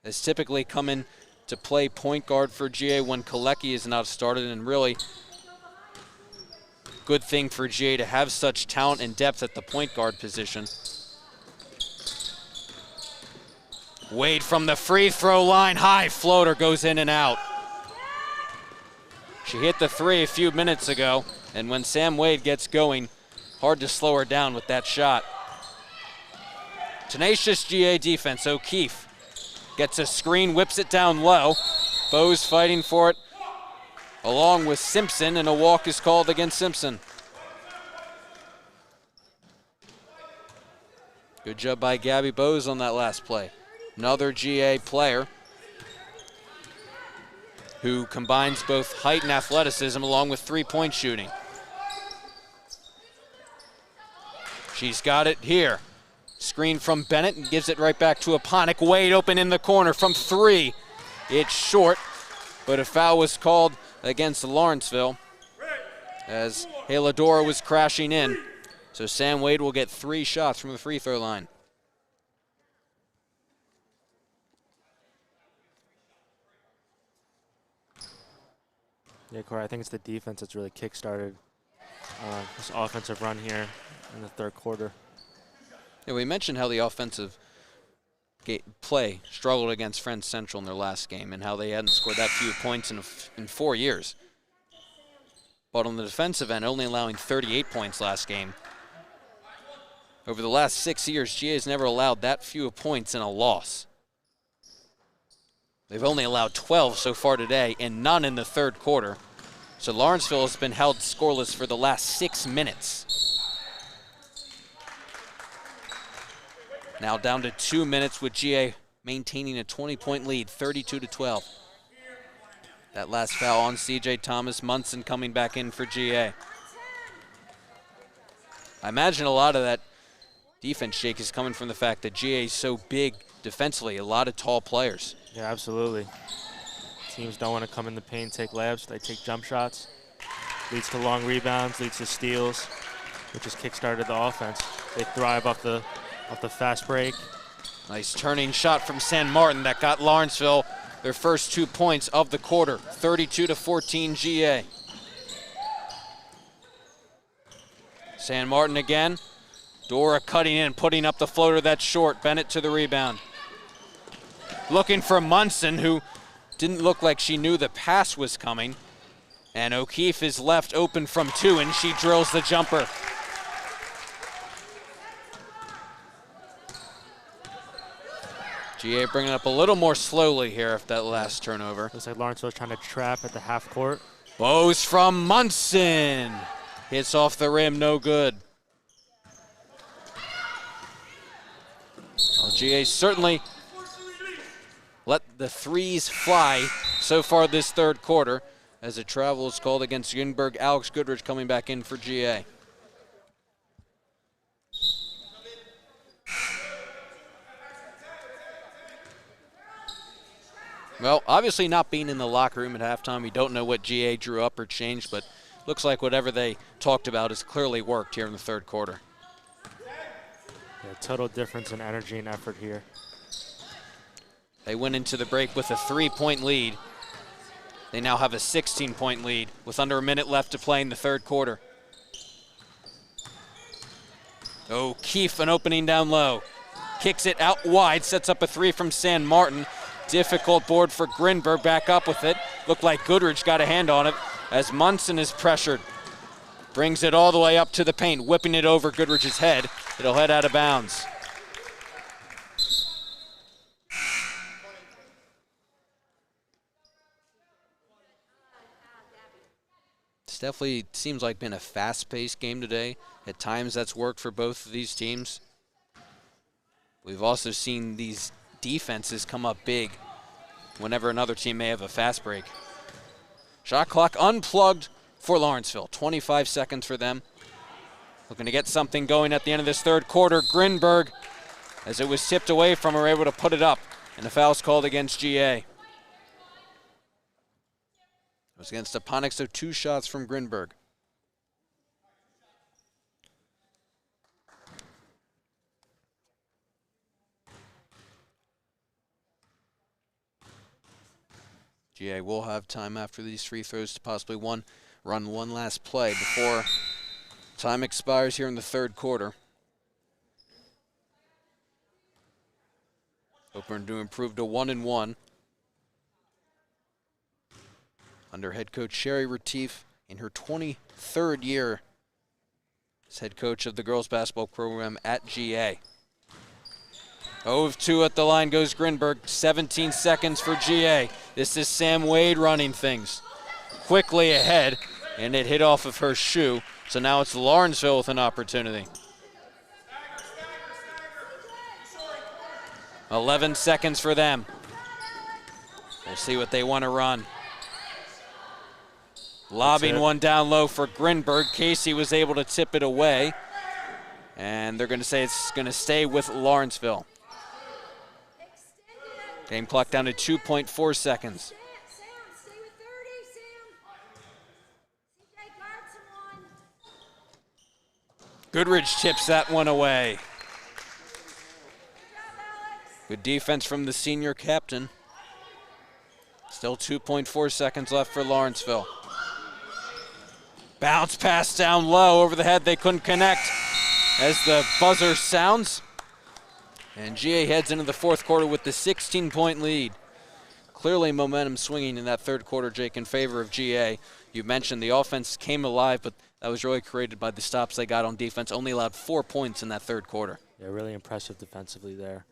has typically come in to play point guard for GA when Kalecki is not started, and really good thing for GA to have such talent and depth at the point guard position. Wade from the free throw line, high floater goes in and out. She hit the three a few minutes ago, and when Sam Wade gets going, hard to slow her down with that shot. Tenacious GA defense. O'Keefe gets a screen, whips it down low. Bowes fighting for it along with Simpson, and a walk is called against Simpson. Good job by Gabby Bowes on that last play. Another GA player who combines both height and athleticism along with three-point shooting. She's got it here. Screen from Bennett and gives it right back to Aponic. Wade open in the corner from three. It's short, but a foul was called against Lawrenceville as Haladora was crashing in. So Sam Wade will get 3 shots from the free throw line. Yeah, Corey, I think it's the defense that's really kick-started this offensive run here in the third quarter. Yeah, we mentioned how the offensive play struggled against Friends Central in their last game and how they hadn't scored that few points in 4 years. But on the defensive end, only allowing 38 points last game. Over the last 6 years, GA has never allowed that few points in a loss. They've only allowed 12 so far today and none in the third quarter. So Lawrenceville has been held scoreless for the last 6 minutes. Now down to 2 minutes with GA maintaining a 20-point lead, 32-12. That last foul on CJ Thomas. Munson coming back in for GA. I imagine a lot of that defense shake is coming from the fact that GA is so big defensively, a lot of tall players. Yeah, absolutely. Teams don't want to come in the paint, take layups, they take jump shots. Leads to long rebounds, leads to steals, which has kick-started the offense. They thrive off the fast break. Nice turning shot from San Martin that got Lawrenceville their first 2 points of the quarter, 32-14 GA. San Martin again. Dora cutting in, putting up the floater that's short. Bennett to the rebound. Looking for Munson, who didn't look like she knew the pass was coming. And O'Keefe is left open from 2, and she drills the jumper. GA bringing up a little more slowly here after that last turnover. Looks like Lawrenceville's trying to trap at the half court. Bowes from Munson. Hits off the rim, no good. Well, GA certainly let the threes fly so far this third quarter as a travel is called against Yungberg. Alex Goodrich coming back in for GA. Well, obviously not being in the locker room at halftime, we don't know what GA drew up or changed, but looks like whatever they talked about has clearly worked here in the third quarter. Yeah, total difference in energy and effort here. They went into the break with a 3-point lead. They now have a 16-point lead with under a minute left to play in the third quarter. O'Keefe, an opening down low. Kicks it out wide, sets up a 3 from San Martin. Difficult board for Grinberg, back up with it. Looked like Goodrich got a hand on it as Munson is pressured. Brings it all the way up to the paint, whipping it over Goodrich's head. It'll head out of bounds. It's definitely seems like been a fast-paced game today. At times that's worked for both of these teams. We've also seen these defenses come up big whenever another team may have a fast break. Shot clock unplugged for Lawrenceville. 25 seconds for them. Looking to get something going at the end of this third quarter. Grinberg, as it was tipped away from her, able to put it up. And the foul's called against GA. It was against Aponic, so 2 shots from Grinberg. GA will have time after these free throws to possibly run one last play before time expires here in the third quarter. Hoping to improve to 1-1. Under head coach Sherry Retief in her 23rd year as head coach of the girls basketball program at GA. 0 of 2 at the line goes Grinberg. 17 seconds for GA. This is Sam Wade running things quickly ahead, and it hit off of her shoe. So now it's Lawrenceville with an opportunity. 11 seconds for them. We'll see what they want to run. Lobbing one down low for Grinberg. Casey was able to tip it away. And they're going to say it's going to stay with Lawrenceville. Game clock down to 2.4 seconds. Sam, stay with 30, Sam. CJ guards one. Goodridge tips that one away. Good job, Alex. Good defense from the senior captain. Still 2.4 seconds left for Lawrenceville. Bounce pass down low over the head. They couldn't connect as the buzzer sounds. And GA heads into the fourth quarter with the 16-point lead. Clearly momentum swinging in that third quarter, Jake, in favor of GA. You mentioned the offense came alive, but that was really created by the stops they got on defense. Only allowed 4 points in that third quarter. Yeah, really impressive defensively there.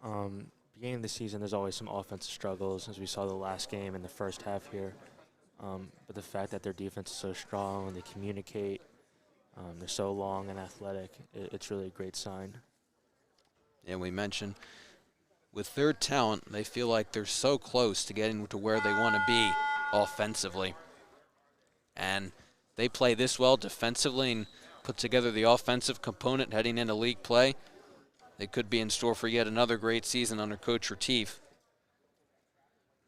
Beginning of the season, there's always some offensive struggles, as we saw the last game in the first half here. But the fact that their defense is so strong, they communicate, they're so long and athletic, it's really a great sign. And we mentioned with their talent, they feel like they're so close to getting to where they want to be offensively. And they play this well defensively and put together the offensive component heading into league play. They could be in store for yet another great season under Coach Retief,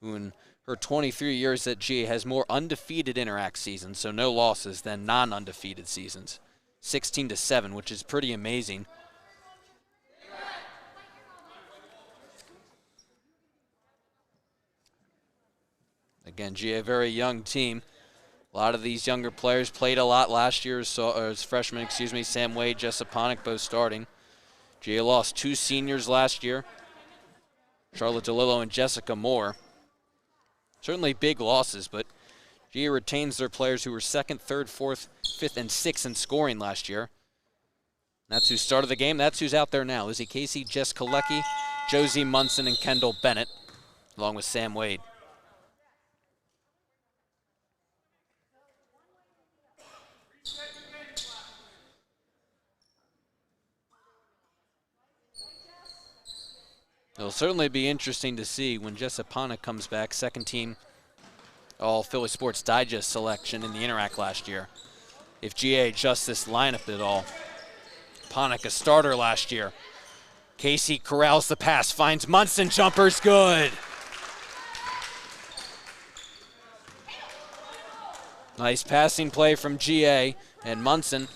who in her 23 years at GA has more undefeated Interact seasons, so no losses, than non-undefeated seasons. 16-7, which is pretty amazing. Again, GA, a very young team. A lot of these younger players played a lot last year as freshmen, Sam Wade, Jessa Ponick both starting. GA lost 2 seniors last year, Charlotte DeLillo and Jessica Moore. Certainly big losses, but GA retains their players who were 2nd, 3rd, 4th, 5th, and 6th in scoring last year. That's who started the game. That's who's out there now. Lizzie Casey, Jess Kalecki, Josie Munson, and Kendall Bennett, along with Sam Wade. It'll certainly be interesting to see when Jessa Ponick comes back, 2nd team All Philly Sports Digest selection in the Interact last year. If GA adjusts this lineup at all. Ponick, a starter last year. Casey corrals the pass, finds Munson, jumper's good. Nice passing play from GA, and Munson,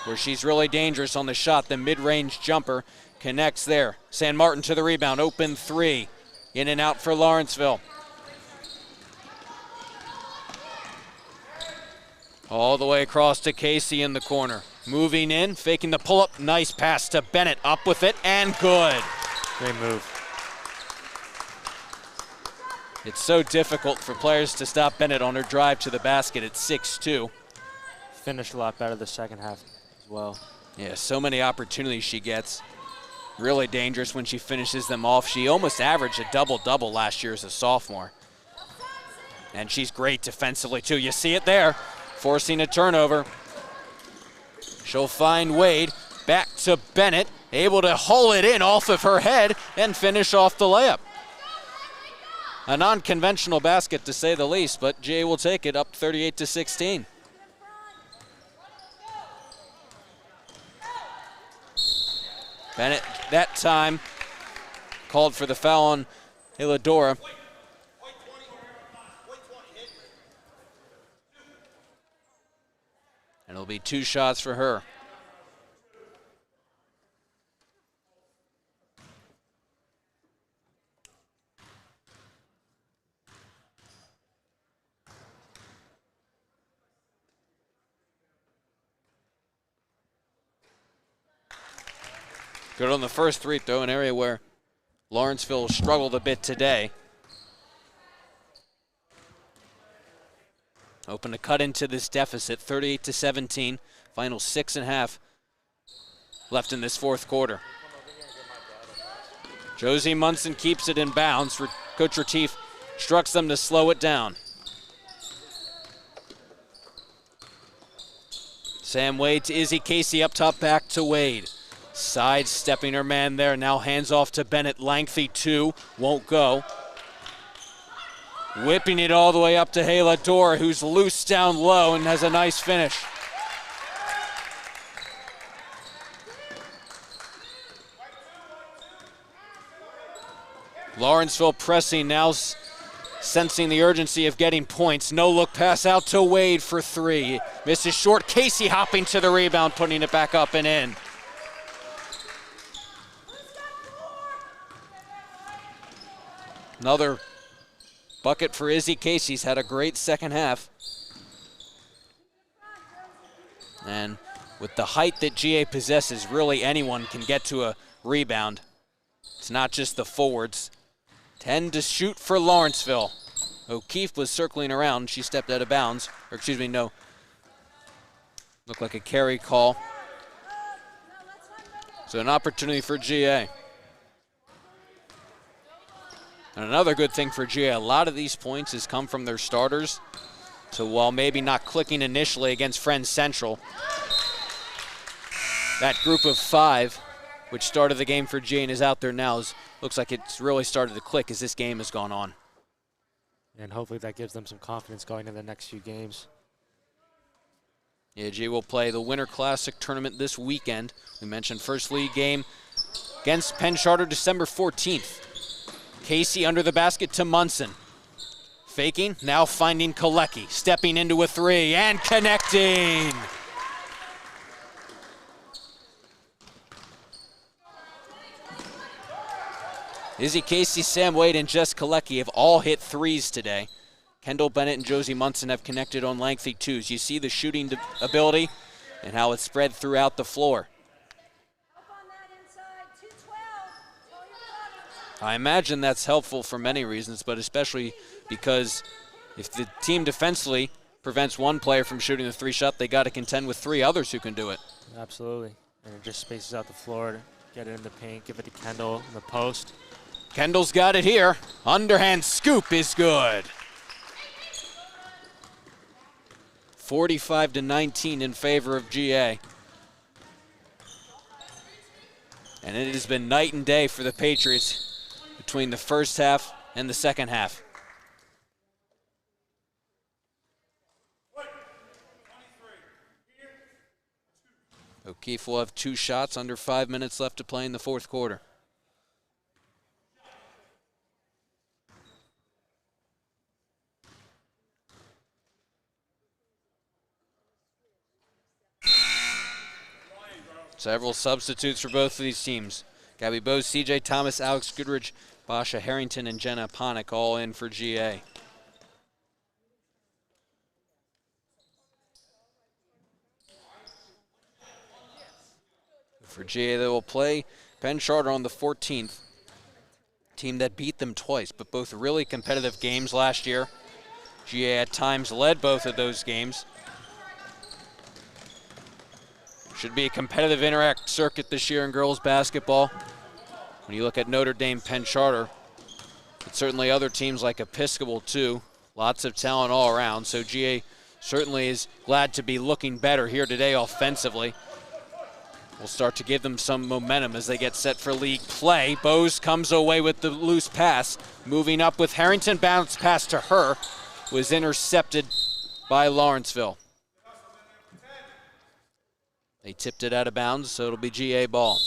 where she's really dangerous on the shot, the mid-range jumper, connects there. San Martin to the rebound, open 3. In and out for Lawrenceville. All the way across to Casey in the corner. Moving in, faking the pull-up, nice pass to Bennett, up with it, and good. Great move. It's so difficult for players to stop Bennett on her drive to the basket at 6'2". Finished a lot better the second half as well. Yeah, so many opportunities she gets. Really dangerous when she finishes them off. She almost averaged a double-double last year as a sophomore. And she's great defensively, too. You see it there, forcing a turnover. She'll find Wade, back to Bennett, able to haul it in off of her head and finish off the layup. A non-conventional basket, to say the least, but GA will take it up 38-16. Bennett, that time, called for the foul on Iladora. And it'll be 2 shots for her. Good on the first free throw, an area where Lawrenceville struggled a bit today. Hoping to cut into this deficit, 38-17. Final 6.5 left in this fourth quarter. Josie Munson keeps it in bounds. Coach Retief instructs them to slow it down. Sam Wade to Izzy Casey, up top, back to Wade. Sidestepping her man there, now hands off to Bennett. Lengthy two, won't go. Whipping it all the way up to Hayla Dora, who's loose down low and has a nice finish. Lawrenceville pressing now, sensing the urgency of getting points. No look pass out to Wade for three. Misses short. Casey hopping to the rebound, putting it back up and in. Another bucket for Izzy Casey's had a great second half. And with the height that GA possesses, really anyone can get to a rebound. It's not just the forwards. 10 to shoot for Lawrenceville. O'Keefe was circling around. She stepped out of bounds. Or excuse me, no. Looked like a carry call. So an opportunity for GA. And another good thing for GA, a lot of these points has come from their starters. So while maybe not clicking initially against Friends Central, that group of five, which started the game for GA and is out there now, looks like it's really started to click as this game has gone on. And hopefully that gives them some confidence going into the next few games. Yeah, GA will play the Winter Classic tournament this weekend. We mentioned first league game against Penn Charter December 14th. Casey under the basket to Munson. Faking, now finding Kalecki. Stepping into a three and connecting. Izzy Casey, Sam Wade, and Jess Kalecki have all hit threes today. Kendall Bennett and Josie Munson have connected on lengthy twos. You see the shooting ability and how it's spread throughout the floor. I imagine that's helpful for many reasons, but especially because if the team defensively prevents one player from shooting the three shot, they got to contend with three others who can do it. Absolutely. And it just spaces out the floor, get it in the paint, give it to Kendall in the post. Kendall's got it here. Underhand scoop is good. 45-19 in favor of GA. And it has been night and day for the Patriots between the first half and the second half. O'Keefe will have two shots, under 5 minutes left to play in the fourth quarter. Several substitutes for both of these teams. Gabby Bose, CJ Thomas, Alex Goodrich, Basha Harrington, and Jenna Ponick all in for GA. For GA, they will play Penn Charter on the 14th. Team that beat them twice, but both really competitive games last year. GA at times led both of those games. Should be a competitive interact circuit this year in girls basketball. When you look at Notre Dame, Penn Charter, but certainly other teams like Episcopal too. Lots of talent all around, so GA certainly is glad to be looking better here today offensively. We'll start to give them some momentum as they get set for league play. Bose comes away with the loose pass. Moving up with Harrington, bounce pass to her. Was intercepted by Lawrenceville. They tipped it out of bounds, so it'll be GA ball.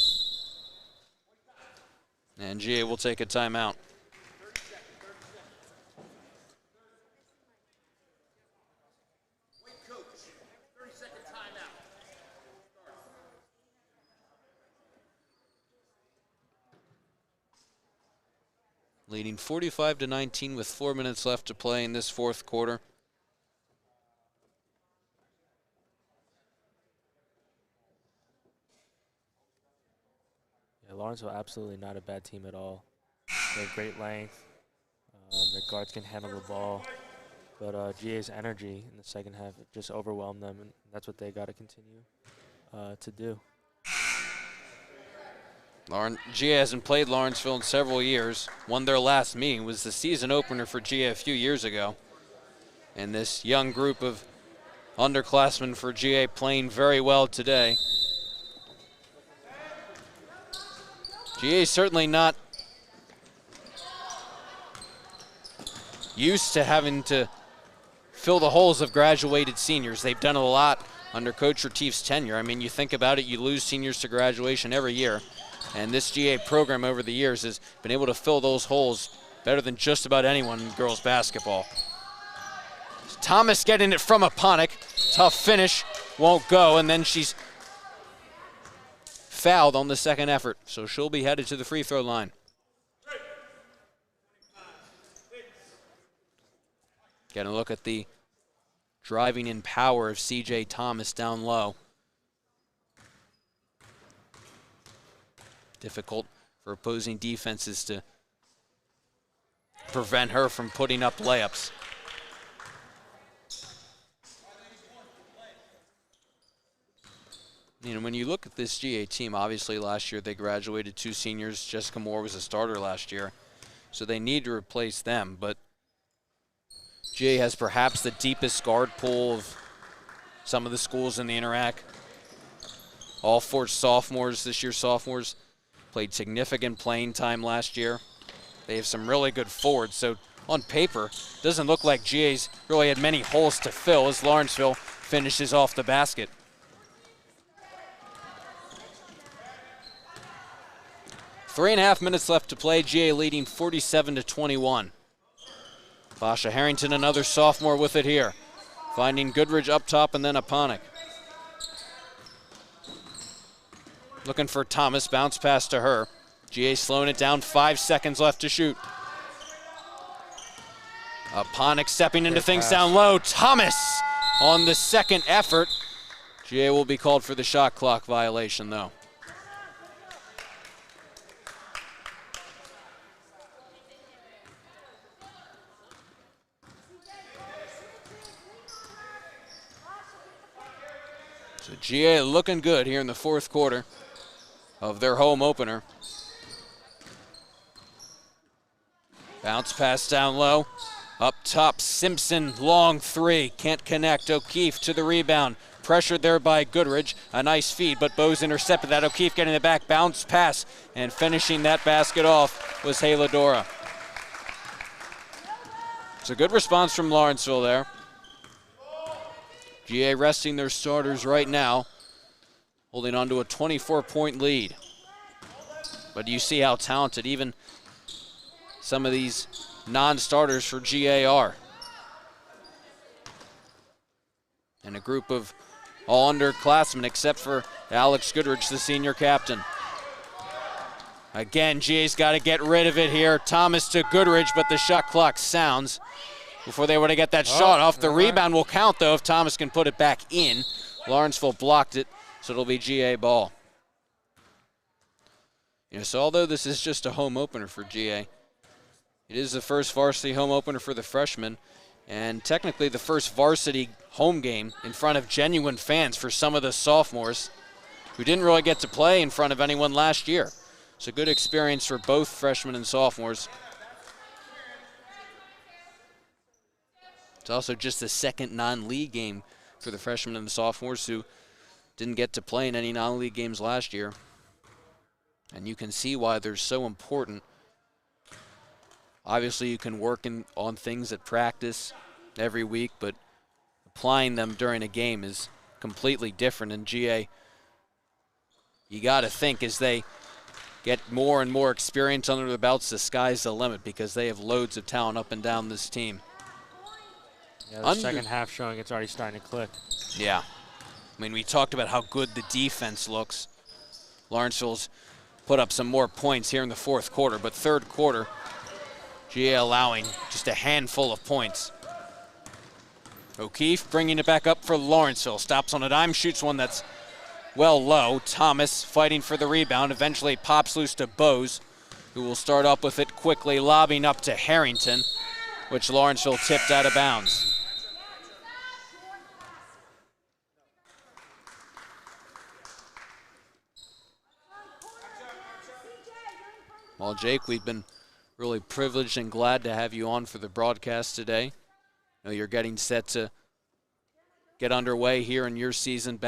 And GA will take a timeout. Leading 45-19 with 4 minutes left to play in this fourth quarter. Lawrenceville absolutely not a bad team at all. They have great length. Their guards can handle the ball. But GA's energy in the second half just overwhelmed them, and that's what they got to continue to do. GA hasn't played Lawrenceville in several years. Won their last meeting, was the season opener for GA a few years ago. And this young group of underclassmen for GA playing very well today. GA is certainly not used to having to fill the holes of graduated seniors. They've done a lot under Coach Retief's tenure. I mean, you think about it, you lose seniors to graduation every year. And this GA program over the years has been able to fill those holes better than just about anyone in girls basketball. Thomas getting it from Aponic. Tough finish, won't go, and then she's fouled on the second effort, so she'll be headed to the free throw line. Getting a look at the driving in power of CJ Thomas down low. Difficult for opposing defenses to prevent her from putting up layups. You know, when you look at this GA team, obviously last year they graduated 2 seniors. Jessica Moore was a starter last year, so they need to replace them. But GA has perhaps the deepest guard pool of some of the schools in the Interac. All 4 sophomores this year, sophomores, played significant playing time last year. They have some really good forwards, so on paper, doesn't look like GA's really had many holes to fill as Lawrenceville finishes off the basket. 3.5 minutes left to play. GA leading 47-21. Basha Harrington, another sophomore, with it here. Finding Goodridge up top and then Aponic. Looking for Thomas, bounce pass to her. GA slowing it down, 5 seconds left to shoot. Aponic stepping into things down low. Thomas on the second effort. GA will be called for the shot clock violation though. So GA looking good here in the fourth quarter of their home opener. Bounce pass down low. Up top, Simpson, long 3. Can't connect. O'Keefe to the rebound. Pressured there by Goodridge. A nice feed, but Bose intercepted that. O'Keefe getting the back bounce pass. And finishing that basket off was Hayla Dora. It's a good response from Lawrenceville there. GA resting their starters right now, holding on to a 24-point lead. But you see how talented even some of these non-starters for GA are. And a group of all underclassmen except for Alex Goodridge, the senior captain. Again, GA's got to get rid of it here. Thomas to Goodridge, but the shot clock sounds before they were to get that shot off. The rebound will count, though, if Thomas can put it back in. Lawrenceville blocked it, so it'll be GA ball. You know, so although this is just a home opener for GA, it is the first varsity home opener for the freshmen, and technically the first varsity home game in front of genuine fans for some of the sophomores who didn't really get to play in front of anyone last year. It's a good experience for both freshmen and sophomores. It's also just the second non-league game for the freshmen and the sophomores who didn't get to play in any non-league games last year. And you can see why they're so important. Obviously, you can work on things at practice every week, but applying them during a game is completely different. And GA, you got to think as they get more and more experience under their belts, the sky's the limit because they have loads of talent up and down this team. Yeah, the second half showing it's already starting to click. Yeah. I mean, we talked about how good the defense looks. Lawrenceville's put up some more points here in the fourth quarter, but third quarter, GA allowing just a handful of points. O'Keefe bringing it back up for Lawrenceville. Stops on a dime, shoots one that's well low. Thomas fighting for the rebound, eventually pops loose to Bose, who will start up with it quickly, lobbing up to Harrington, which Lawrenceville tipped out of bounds. Well, Jake, we've been really privileged and glad to have you on for the broadcast today. I know you're getting set to get underway here in your season,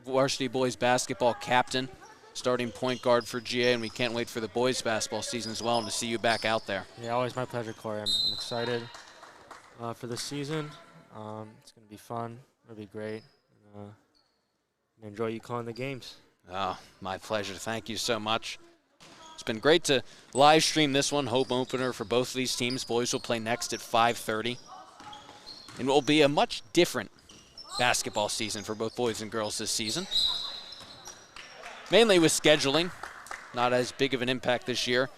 varsity boys basketball captain, starting point guard for GA, and we can't wait for the boys basketball season as well and to see you back out there. Yeah, always my pleasure, Corey. I'm excited for this season. It's going to be fun. It'll be great. Enjoy you calling the games. Oh, my pleasure. Thank you so much. It's been great to live stream this one, home opener for both of these teams. Boys will play next at 5:30. And it will be a much different basketball season for both boys and girls this season. Mainly with scheduling, not as big of an impact this year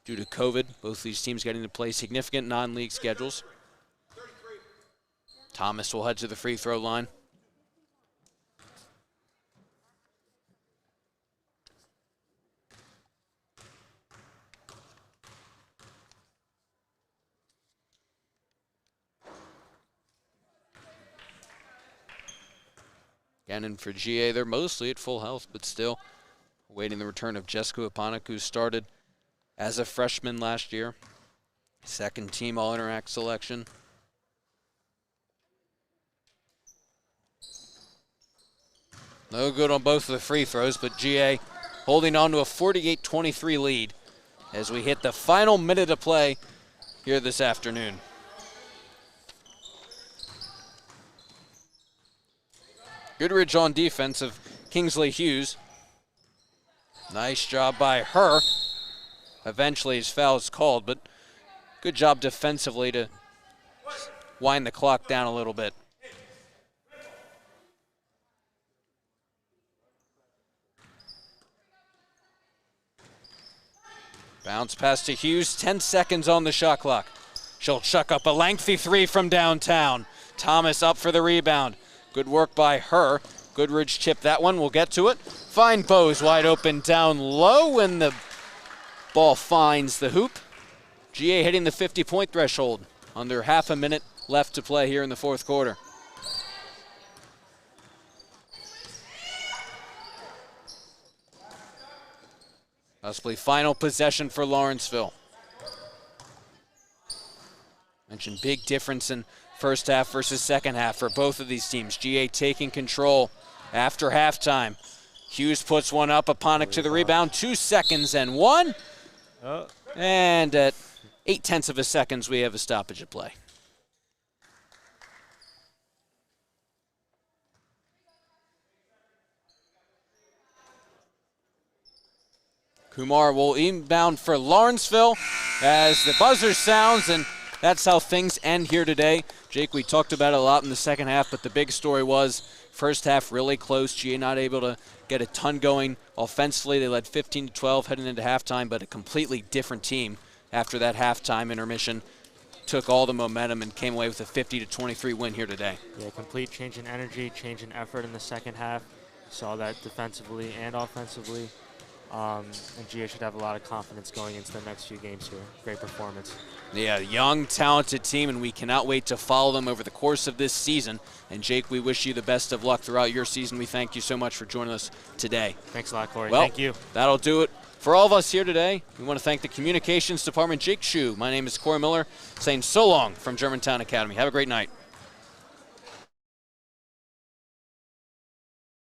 due to COVID. Both these teams getting to play significant non-league schedules. Thomas will head to the free throw line. Again, and for GA, they're mostly at full health, but still awaiting the return of Jessica Aponik, who started as a freshman last year. Second team All-Interact selection. No good on both of the free throws, but GA holding on to a 48-23 lead as we hit the final minute of play here this afternoon. Goodridge on defense of Kingsley Hughes. Nice job by her. Eventually his foul is called, but good job defensively to wind the clock down a little bit. Bounce pass to Hughes, 10 seconds on the shot clock. She'll chuck up a lengthy three from downtown. Thomas up for the rebound. Good work by her. Goodridge chipped that one. We'll get to it. Fine Bose wide open down low when the ball finds the hoop. GA hitting the 50-point threshold. Under half a minute left to play here in the fourth quarter. Possibly final possession for Lawrenceville. Mentioned big difference in first half versus second half for both of these teams. GA taking control after halftime. Hughes puts one up, Aponik to the rebound, 2 seconds and one. And at 0.8 of a second, we have a stoppage of play. Kumar will inbound for Lawrenceville as the buzzer sounds, and that's how things end here today. Jake, we talked about it a lot in the second half, but the big story was first half really close. GA not able to get a ton going offensively. They led 15-12 heading into halftime, but a completely different team after that halftime intermission took all the momentum and came away with a 50-23 win here today. Yeah, complete change in energy, change in effort in the second half. Saw that defensively and offensively. And GA should have a lot of confidence going into the next few games here. Great performance. Yeah, young, talented team, and we cannot wait to follow them over the course of this season. And Jake, we wish you the best of luck throughout your season. We thank you so much for joining us today. Thanks a lot, Corey. Well, thank you. That'll do it for all of us here today. We want to thank the Communications Department, Jake Shue. My name is Corey Miller, saying so long from Germantown Academy. Have a great night.